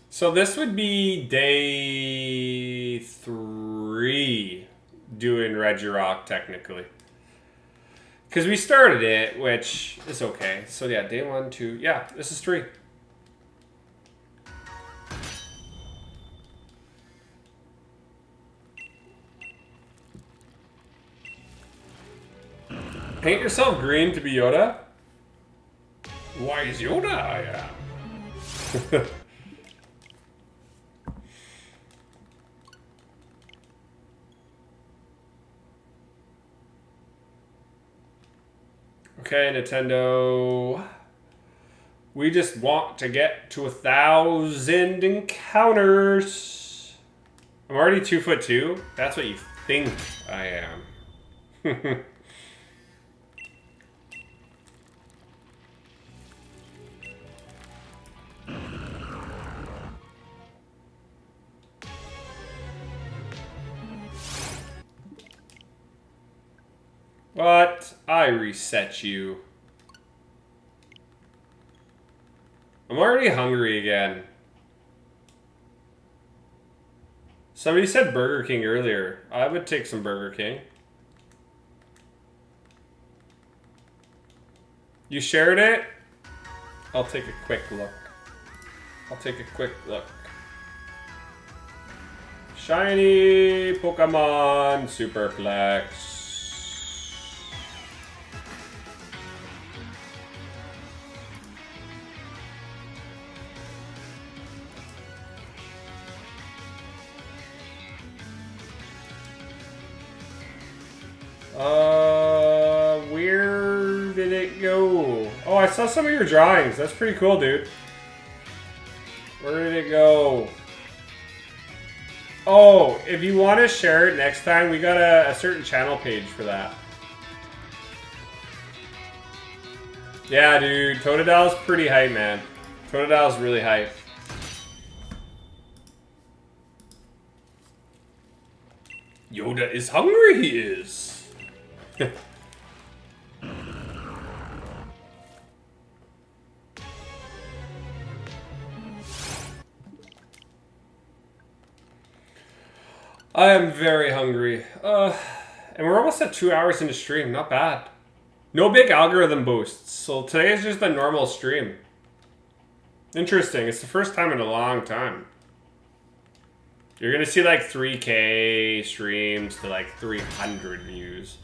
So this would be day 3 doing Regirock technically. Because we started it, which is okay. So yeah, day 1, 2, yeah, this is 3. Paint yourself green to be Yoda? Why is Yoda I am? Okay, Nintendo. We just want to get to 1,000 encounters. I'm already 2'2". That's what you think I am. What? I reset you. I'm already hungry again. Somebody said Burger King earlier. I would take some Burger King. You shared it? I'll take a quick look. Shiny Pokemon Superplex. Where did it go? Oh, I saw some of your drawings. That's pretty cool, dude. Where did it go? Oh, if you want to share it next time, we got a certain channel page for that. Yeah, dude. Totodile's pretty hype, man. Totodile's really hype. Yoda is hungry, he is. I am very hungry. And we're almost at 2 hours into stream. Not bad. No big algorithm boosts. So today is just a normal stream. Interesting. It's the first time in a long time. You're going to see like 3K streams to like 300 views.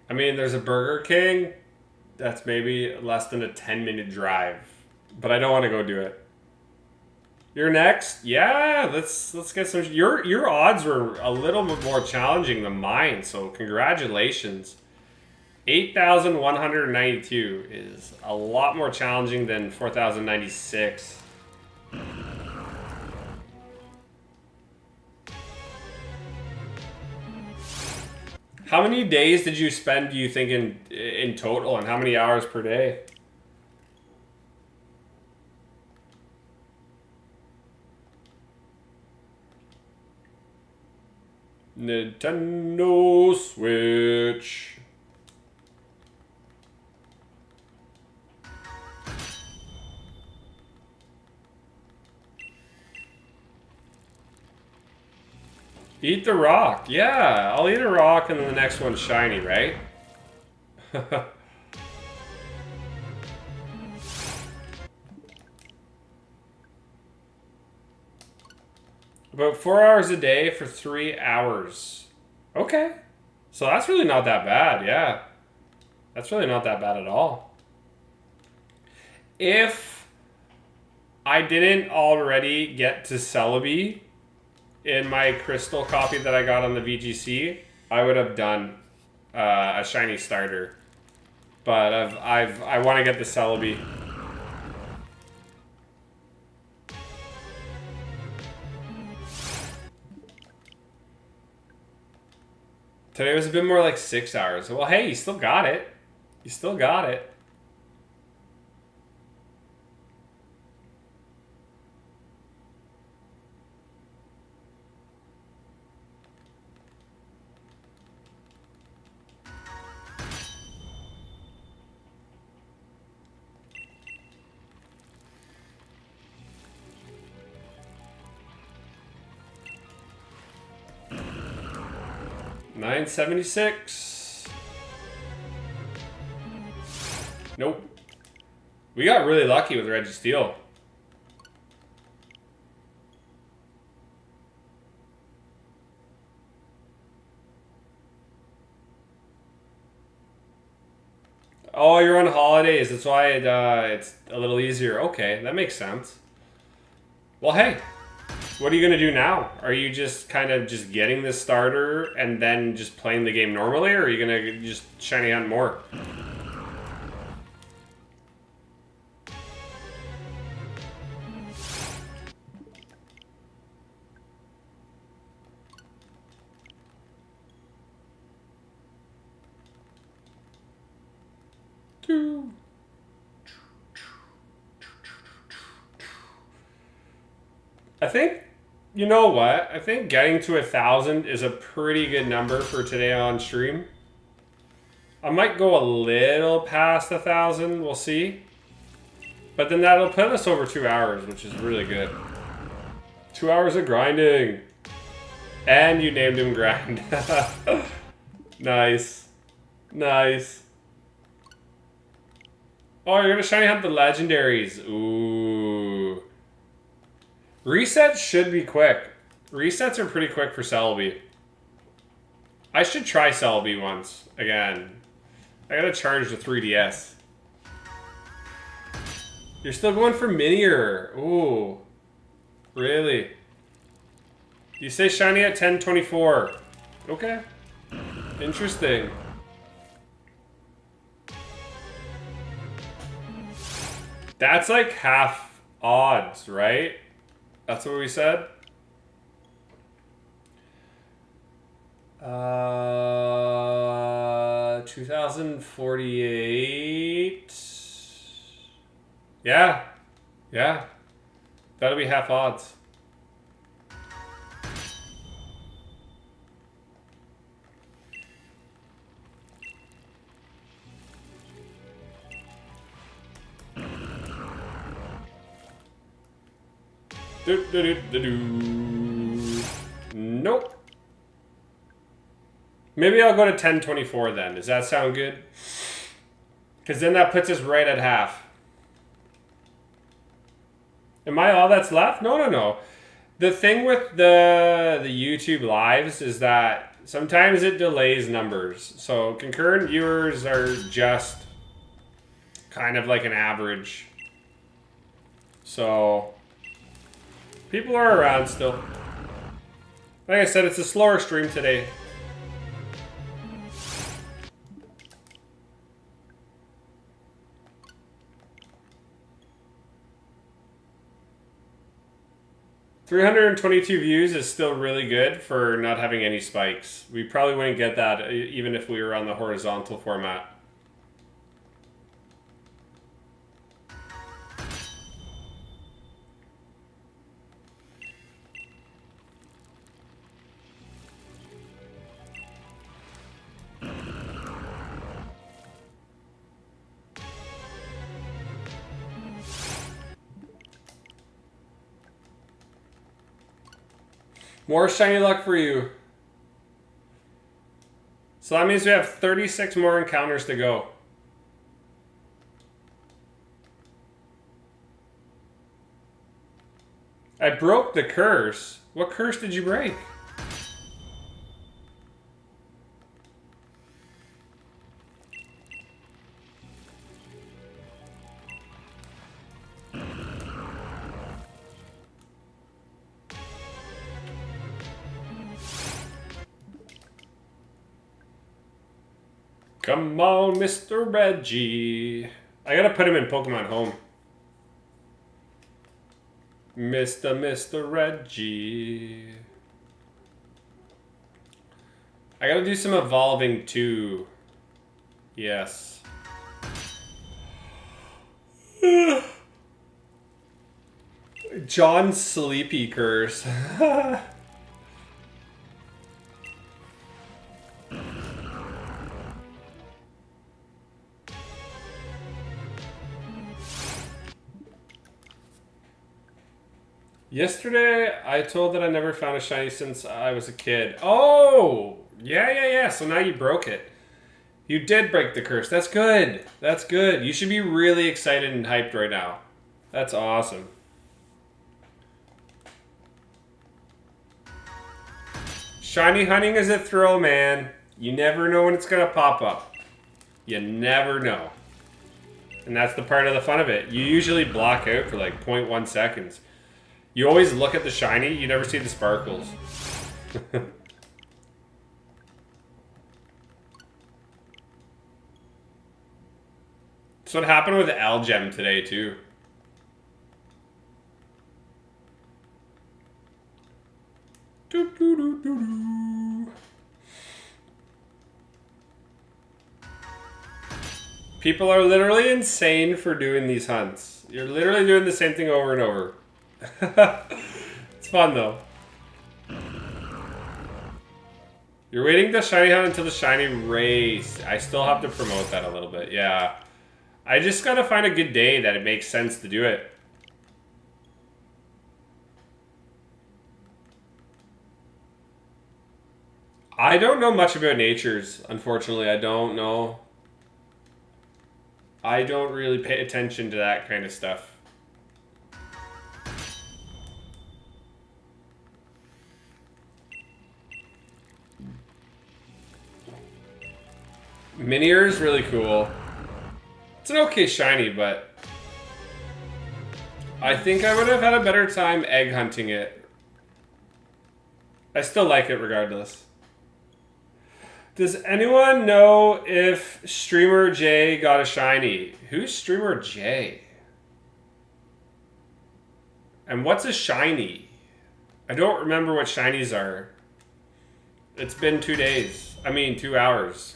I mean, there's a Burger King that's maybe less than a 10-minute drive, but I don't want to go do it. You're next? Yeah, let's get some. Your odds were a little bit more challenging than mine, so congratulations. 8,192 is a lot more challenging than 4,096. How many days did you spend, do you think, in total, and how many hours per day? Nintendo Switch. Eat the rock. Yeah, I'll eat a rock and then the next one's shiny, right? About 4 hours a day for 3 hours. Okay. So that's really not that bad, yeah. That's really not that bad at all. If I didn't already get to Celebi in my crystal copy that I got on the VGC, I would have done a shiny starter. But I want to get the Celebi. Today was a bit more like 6 hours. Well, hey, you still got it. You still got it. $9.76. Nope. We got really lucky with Registeel. Oh, you're on holidays. That's why it's a little easier. Okay, that makes sense. Well, hey. What are you going to do now? Are you just kind of just getting the starter and then just playing the game normally? Or are you going to just shiny hunt more? I think, you know what? I think getting to 1,000 is a pretty good number for today on stream. I might go a little past 1,000. We'll see. But then that'll put us over 2 hours, which is really good. 2 hours of grinding. And you named him Grind. Nice. Nice. Oh, you're going to shiny hunt the legendaries. Ooh. Resets should be quick. Resets are pretty quick for Celebi. I should try Celebi once. Again. I gotta charge the 3DS. You're still going for Minior. Ooh. Really? You say shiny at 1024. Okay. Interesting. That's like half odds, right? That's what we said? 2048. Yeah, Yeah. That'll be half odds. Nope. Maybe I'll go to 1024 then. Does that sound good? Because then that puts us right at half. Am I all that's left? No. The thing with the YouTube lives is that sometimes it delays numbers. So concurrent viewers are just kind of like an average. So people are around still. Like I said, it's a slower stream today. $322 views is still really good for not having any spikes. We probably wouldn't get that even if we were on the horizontal format. More shiny luck for you. So that means we have 36 more encounters to go. I broke the curse. What curse did you break? Come on, Mr. Reggie. I gotta put him in Pokemon Home. Mr. Reggie. I gotta do some evolving too. Yes. John's sleepy curse. Yesterday, I told that I never found a shiny since I was a kid. Oh! Yeah. So now you broke it. You did break the curse. That's good. That's good. You should be really excited and hyped right now. That's awesome. Shiny hunting is a thrill, man. You never know when it's going to pop up. You never know. And that's the part of the fun of it. You usually block out for like 0.1 seconds. You always look at the shiny, you never see the sparkles. That's what happened with Algem today, too. People are literally insane for doing these hunts. You're literally doing the same thing over and over. It's fun though. You're waiting to shiny hunt until the shiny race. I still have to promote that a little bit. Yeah. I just gotta find a good day that it makes sense to do it. I don't know much about natures, unfortunately. I don't know. I don't really pay attention to that kind of stuff. Minior is really cool. It's an okay shiny, but I think I would have had a better time egg hunting it. I still like it regardless. Does anyone know if Streamer J got a shiny? Who's Streamer J? And what's a shiny? I don't remember what shinies are. It's been 2 days. I mean, 2 hours.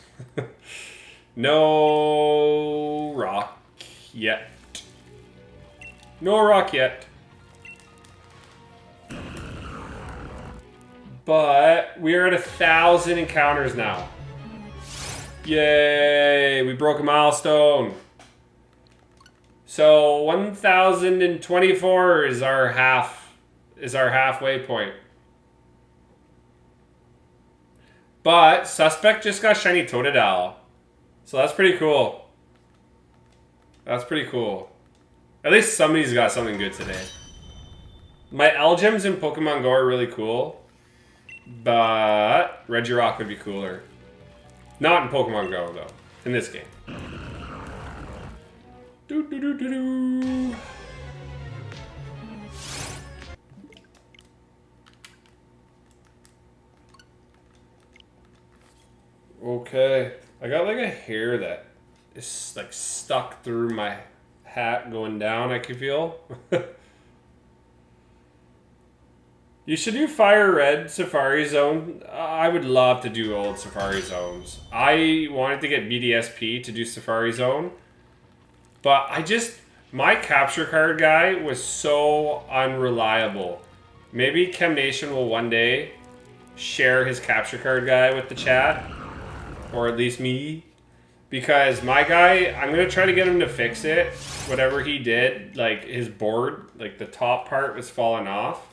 No rock yet. No rock yet. But we are at 1,000 encounters now. Yay! We broke a milestone. So 1,024 is our halfway point. But Suspect just got shiny Totodile. So that's pretty cool. That's pretty cool. At least somebody's got something good today. My L-Gems in Pokemon Go are really cool. But Regirock would be cooler. Not in Pokemon Go, though. In this game. Do, do, do, do, do. Okay. I got like a hair that is like stuck through my hat going down, I can feel. You should do Fire Red Safari Zone. I would love to do old Safari Zones. I wanted to get BDSP to do Safari Zone. But my capture card guy was so unreliable. Maybe Chem Nation will one day share his capture card guy with the chat. Or at least me. Because my guy, I'm going to try to get him to fix it. Whatever he did, like his board, like the top part was falling off.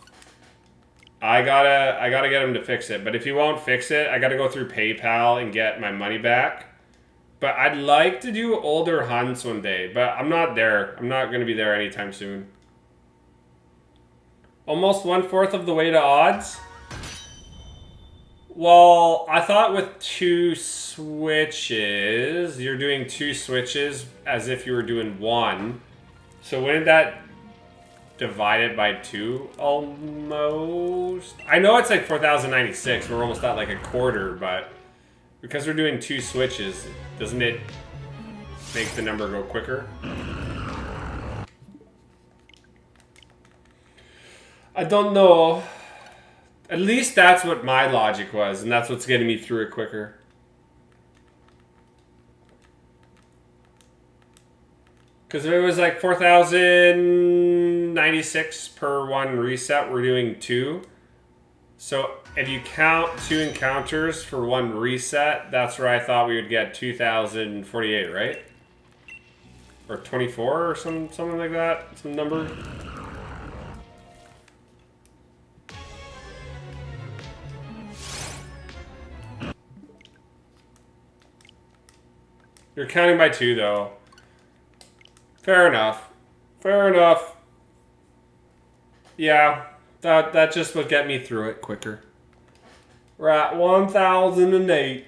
I gotta get him to fix it. But if he won't fix it, I gotta go through PayPal and get my money back. But I'd like to do older hunts one day. But I'm not there. I'm not going to be there anytime soon. Almost 1/4 of the way to odds. Well, I thought with 2 switches, you're doing 2 switches as if you were doing 1. So wouldn't that divide it by 2 almost? I know it's like 4,096. We're almost at like a quarter, but because we're doing 2 switches, doesn't it make the number go quicker? I don't know. At least that's what my logic was, and that's what's getting me through it quicker. Because if it was like 4,096 per 1 reset, we're doing 2. So if you count 2 encounters for 1 reset, that's where I thought we would get 2,048, right? Or 24 or something like that, some number. You're counting by 2, though. Fair enough. Fair enough. Yeah, that just would get me through it quicker. We're at 1,008.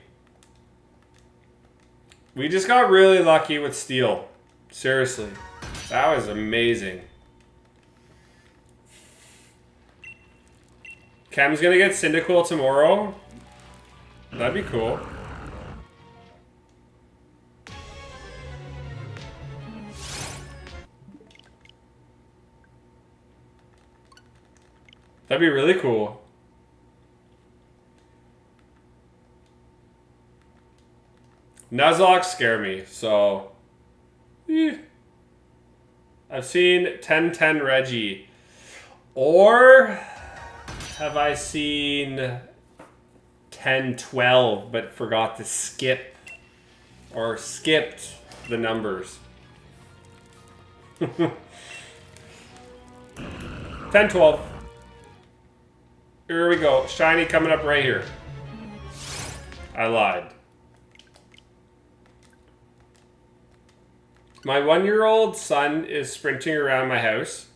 We just got really lucky with steel. Seriously. That was amazing. Cam's gonna get Cyndaquil tomorrow. That'd be cool. That'd be really cool. Nuzlocke scare me, so... I've seen 10-10 Reggie. Or have I seen 10-12 but forgot to skip or skipped the numbers? 10-12. Here we go. Shiny coming up right here. I lied. My 1-year-old son is sprinting around my house.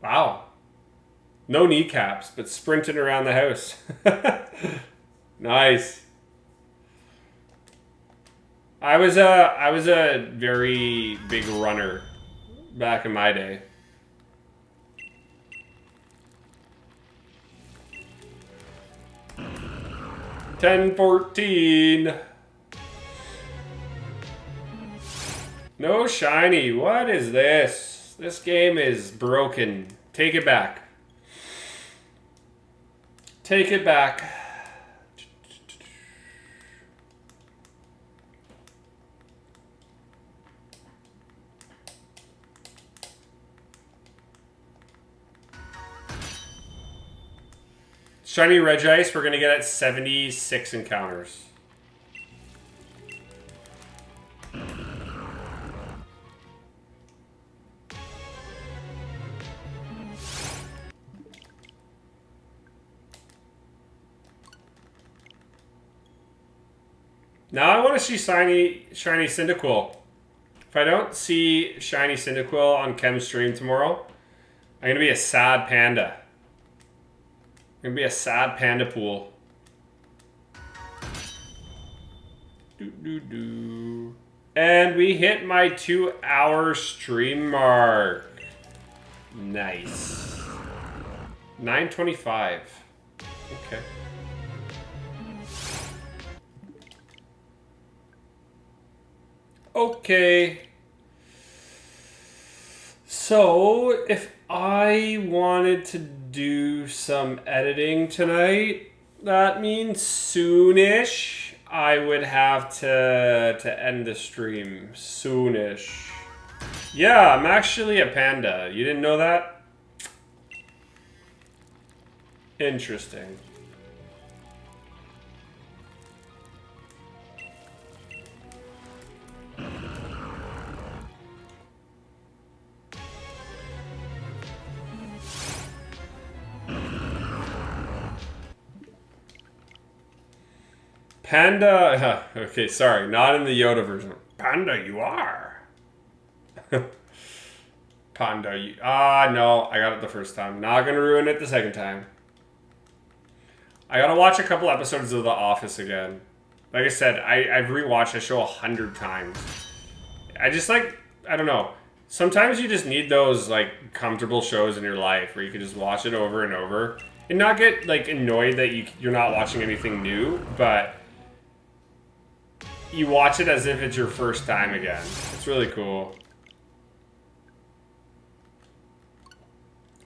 Wow. No kneecaps, but sprinting around the house. Nice. I was a very big runner back in my day. 10-14. No shiny. What is this? This game is broken. Take it back. Take it back. Shiny Regice, we're going to get at 76 encounters. Now I want to see shiny Cyndaquil. If I don't see shiny Cyndaquil on Chem's stream tomorrow, I'm going to be a sad panda. I'm going to be a sad panda pool. And we hit my 2-hour stream mark. Nice. 9:25. Okay. Okay. So, if I wanted to do some editing tonight, that means soonish I would have to end the stream. Soonish. Yeah, I'm actually a panda. You didn't know that? Interesting. Panda, okay, sorry, not in the Yoda version. Panda, you are. Panda, you, no, I got it the first time. Not gonna ruin it the second time. I gotta watch a couple episodes of The Office again. Like I said, I've rewatched the show 100 times. I just like, I don't know. Sometimes you just need those like comfortable shows in your life where you can just watch it over and over and not get like annoyed that you're not watching anything new, but you watch it as if it's your first time again. It's really cool.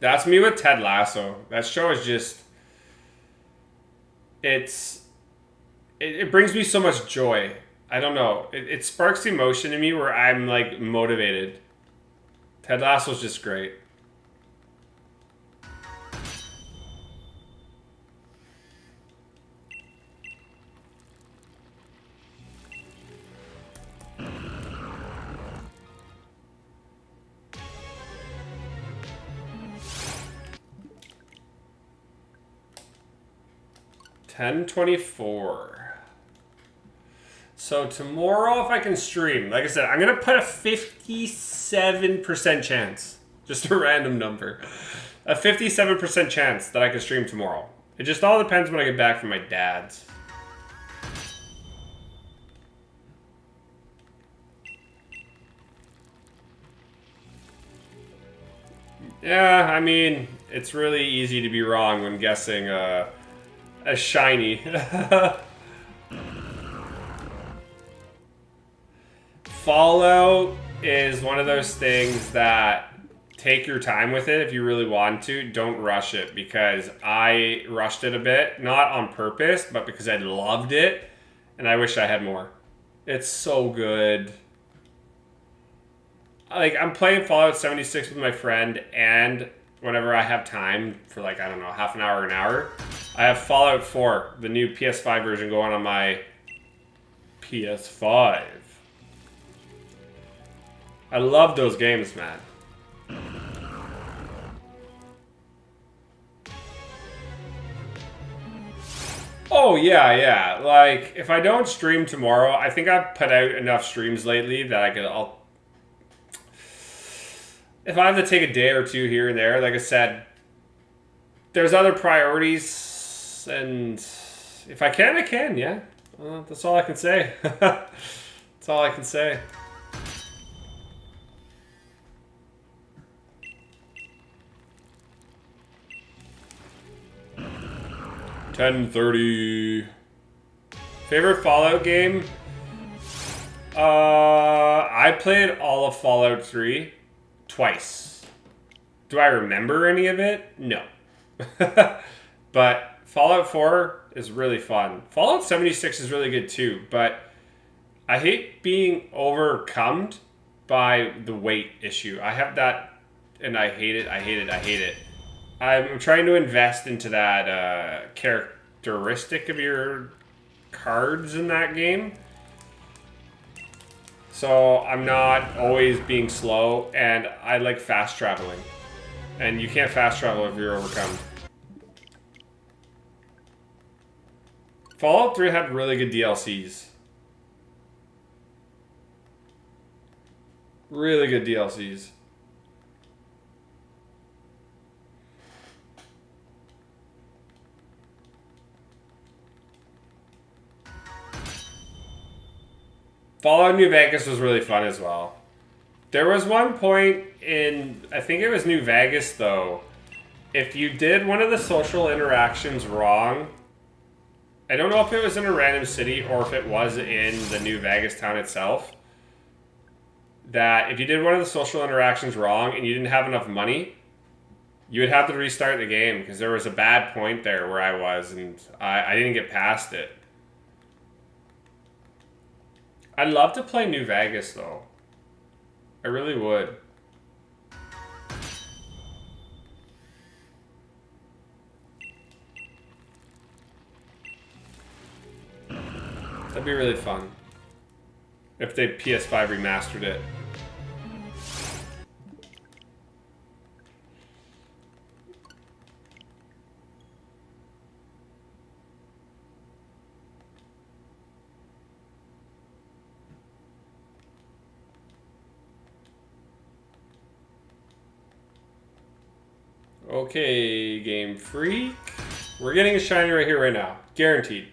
That's me with Ted Lasso. That show is just... It brings me so much joy. I don't know. It sparks emotion in me where I'm like motivated. Ted Lasso's just great. $10.24. So tomorrow, if I can stream, like I said, I'm gonna put a 57% chance, just a random number, a 57% chance that I can stream tomorrow. It just all depends when I get back from my dad's. Yeah, I mean, it's really easy to be wrong when guessing a shiny. Fallout is one of those things that take your time with it if you really want to. Don't rush it, because I rushed it a bit, not on purpose, but because I loved it and I wish I had more. It's so good. Like, I'm playing Fallout 76 with my friend, and whenever I have time for, like, I don't know, half an hour, an hour, I have Fallout 4, the new PS5 version, going on my PS5. I love those games, man. Oh, yeah. Like, if I don't stream tomorrow, I think I've put out enough streams lately that if I have to take a day or two here and there, like I said, there's other priorities, and if I can, I can, yeah. That's all I can say. That's all I can say. $10.30. Favorite Fallout game? I played all of Fallout 3 twice. Do I remember any of it? No. But Fallout 4 is really fun. Fallout 76 is really good too, but I hate being overcome by the weight issue. I have that, and I hate it. I'm trying to invest into that characteristic of your cards in that game. So I'm not always being slow, and I like fast traveling. And you can't fast travel if you're overcome. Fallout 3 had really good DLCs. Really good DLCs. Fallout New Vegas was really fun as well. There was one point in, I think it was New Vegas though, if you did one of the social interactions wrong, I don't know if it was in a random city or if it was in the New Vegas town itself, that if you did one of the social interactions wrong and you didn't have enough money, you would have to restart the game because there was a bad point there where I was and I didn't get past it. I'd love to play New Vegas though. I really would. That'd be really fun. If they PS5 remastered it. Okay, Game Freak. We're getting a shiny right here, right now. Guaranteed.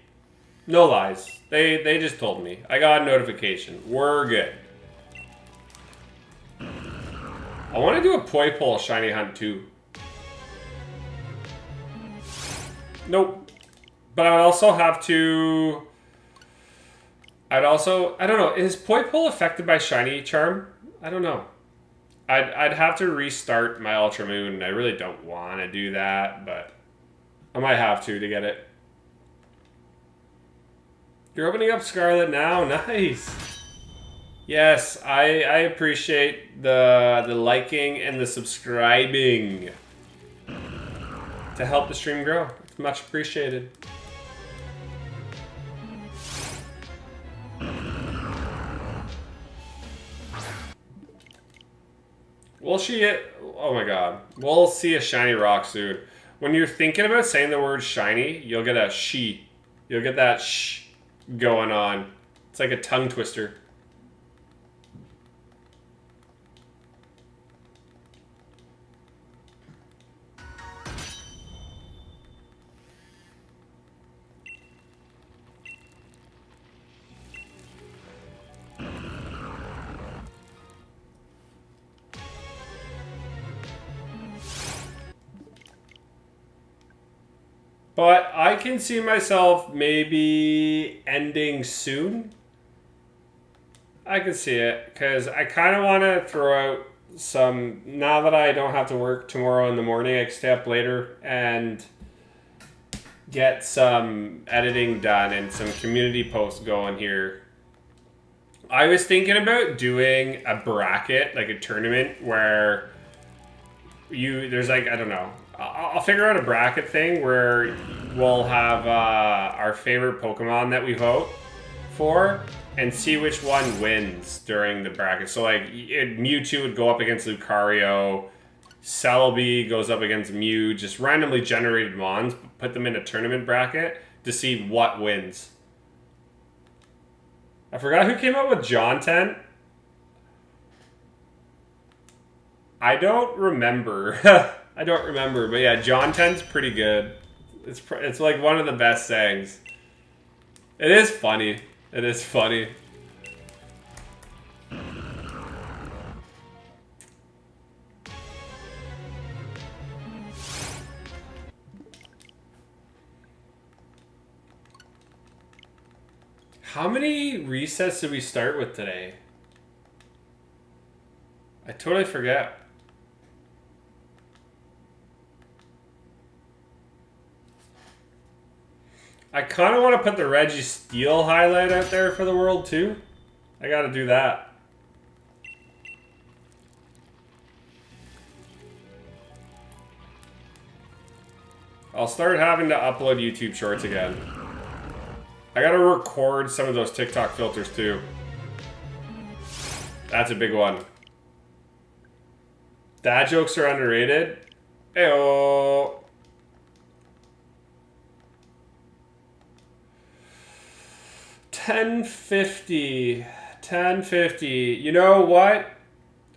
No lies. They just told me. I got a notification. We're good. I want to do a Poi Pole shiny hunt too. Nope. But I would also have to... I don't know. Is Poi Pole affected by shiny charm? I don't know. I'd have to restart my Ultra Moon. I really don't want to do that, but I might have to get it. You're opening up Scarlet now? Nice. Yes, I appreciate the liking and the subscribing to help the stream grow. It's much appreciated. Oh my god. We'll see a shiny rock soon. When you're thinking about saying the word shiny, you'll get a she. You'll get that shh going on. It's like a tongue twister. But I can see myself maybe ending soon. I can see it, because I kind of want to throw out some... Now that I don't have to work tomorrow in the morning, I can stay up later and get some editing done and some community posts going here. I was thinking about doing a bracket, like a tournament, where there's like, I don't know, I'll figure out a bracket thing where we'll have our favorite Pokemon that we vote for and see which one wins during the bracket. So like Mewtwo would go up against Lucario, Celebi goes up against Mew, just randomly generated mons, put them in a tournament bracket to see what wins. I forgot who came up with John Tent. I don't remember. I don't remember, but yeah, John Tent's pretty good. It's like one of the best sayings. It is funny. It is funny. How many resets did we start with today? I totally forget. I kind of want to put the Registeel highlight out there for the world too. I got to do that. I'll start having to upload YouTube Shorts again. I gotta record some of those TikTok filters too. That's a big one. Dad jokes are underrated. Ayo. 1050. 1050. You know what?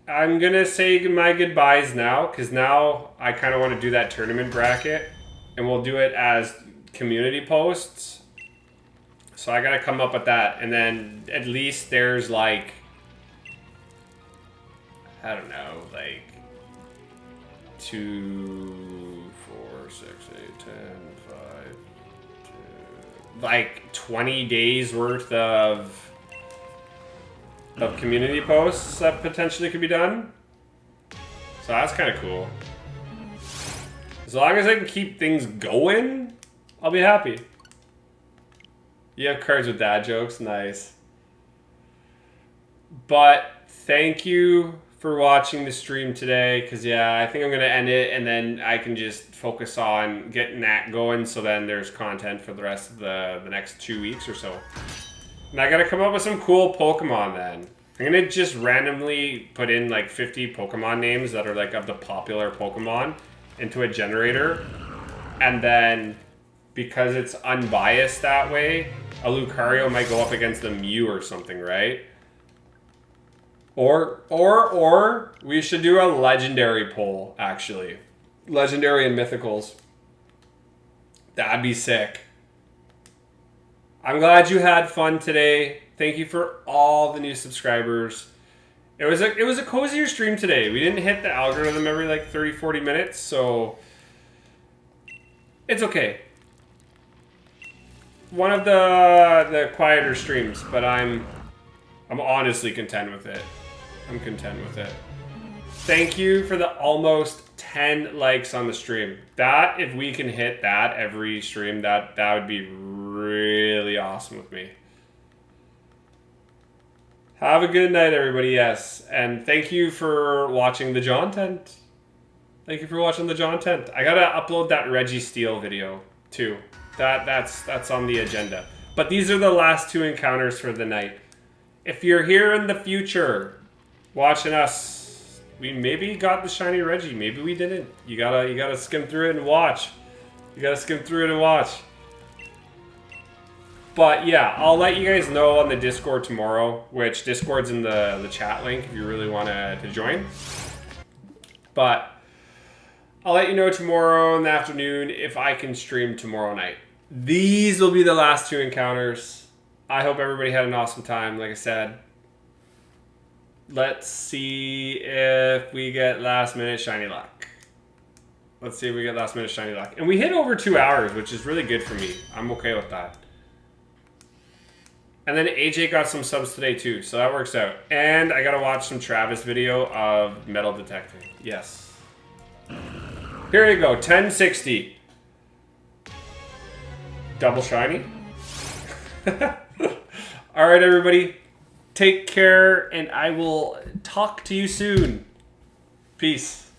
I'm gonna say my goodbyes now, because now I kind of want to do that tournament bracket, and we'll do it as community posts. So I gotta come up with that, and then at least there's like, I don't know, like 2, 4, 6, 8, 10, 5, 2, like 20 days worth of community posts that potentially could be done. So that's kind of cool. As long as I can keep things going, I'll be happy. You have cards with dad jokes? Nice. But thank you for watching the stream today, because yeah, I think I'm going to end it, and then I can just focus on getting that going, so then there's content for the rest of the next 2 weeks or so. And I gotta come up with some cool Pokemon then. I'm gonna just randomly put in like 50 Pokemon names that are like of the popular Pokemon into a generator. And then, because it's unbiased that way, a Lucario might go up against a Mew or something, right? Or we should do a legendary poll, actually. Legendary and mythicals. That'd be sick. I'm glad you had fun today. Thank you for all the new subscribers. It was a cozier stream today. We didn't hit the algorithm every like 30-40 minutes, so it's okay. One of the quieter streams, but I'm honestly content with it. I'm content with it. Thank you for the almost 10 likes on the stream. That, if we can hit that every stream, that would be really awesome with me. Have a good night, everybody. Yes, and thank you for watching the John Tent. Thank you for watching the John Tent. I gotta upload that Reggie Steele video too. That's on the agenda. But these are the last 2 encounters for the night. If you're here in the future watching us, we maybe got the shiny Reggie, maybe we didn't. You gotta skim through it and watch. You gotta skim through it and watch. But yeah, I'll let you guys know on the Discord tomorrow, which Discord's in the chat link if you really want to join. But I'll let you know tomorrow in the afternoon if I can stream tomorrow night. These will be the last 2 encounters. I hope everybody had an awesome time, like I said. Let's see if we get last minute shiny luck. Let's see if we get last minute shiny luck. And we hit over 2 hours, which is really good for me. I'm okay with that. And then AJ got some subs today too, so that works out. And I gotta watch some Travis video of metal detecting. Yes. Here you go, 1060. Double shiny. Alright, everybody. Take care, and I will talk to you soon. Peace.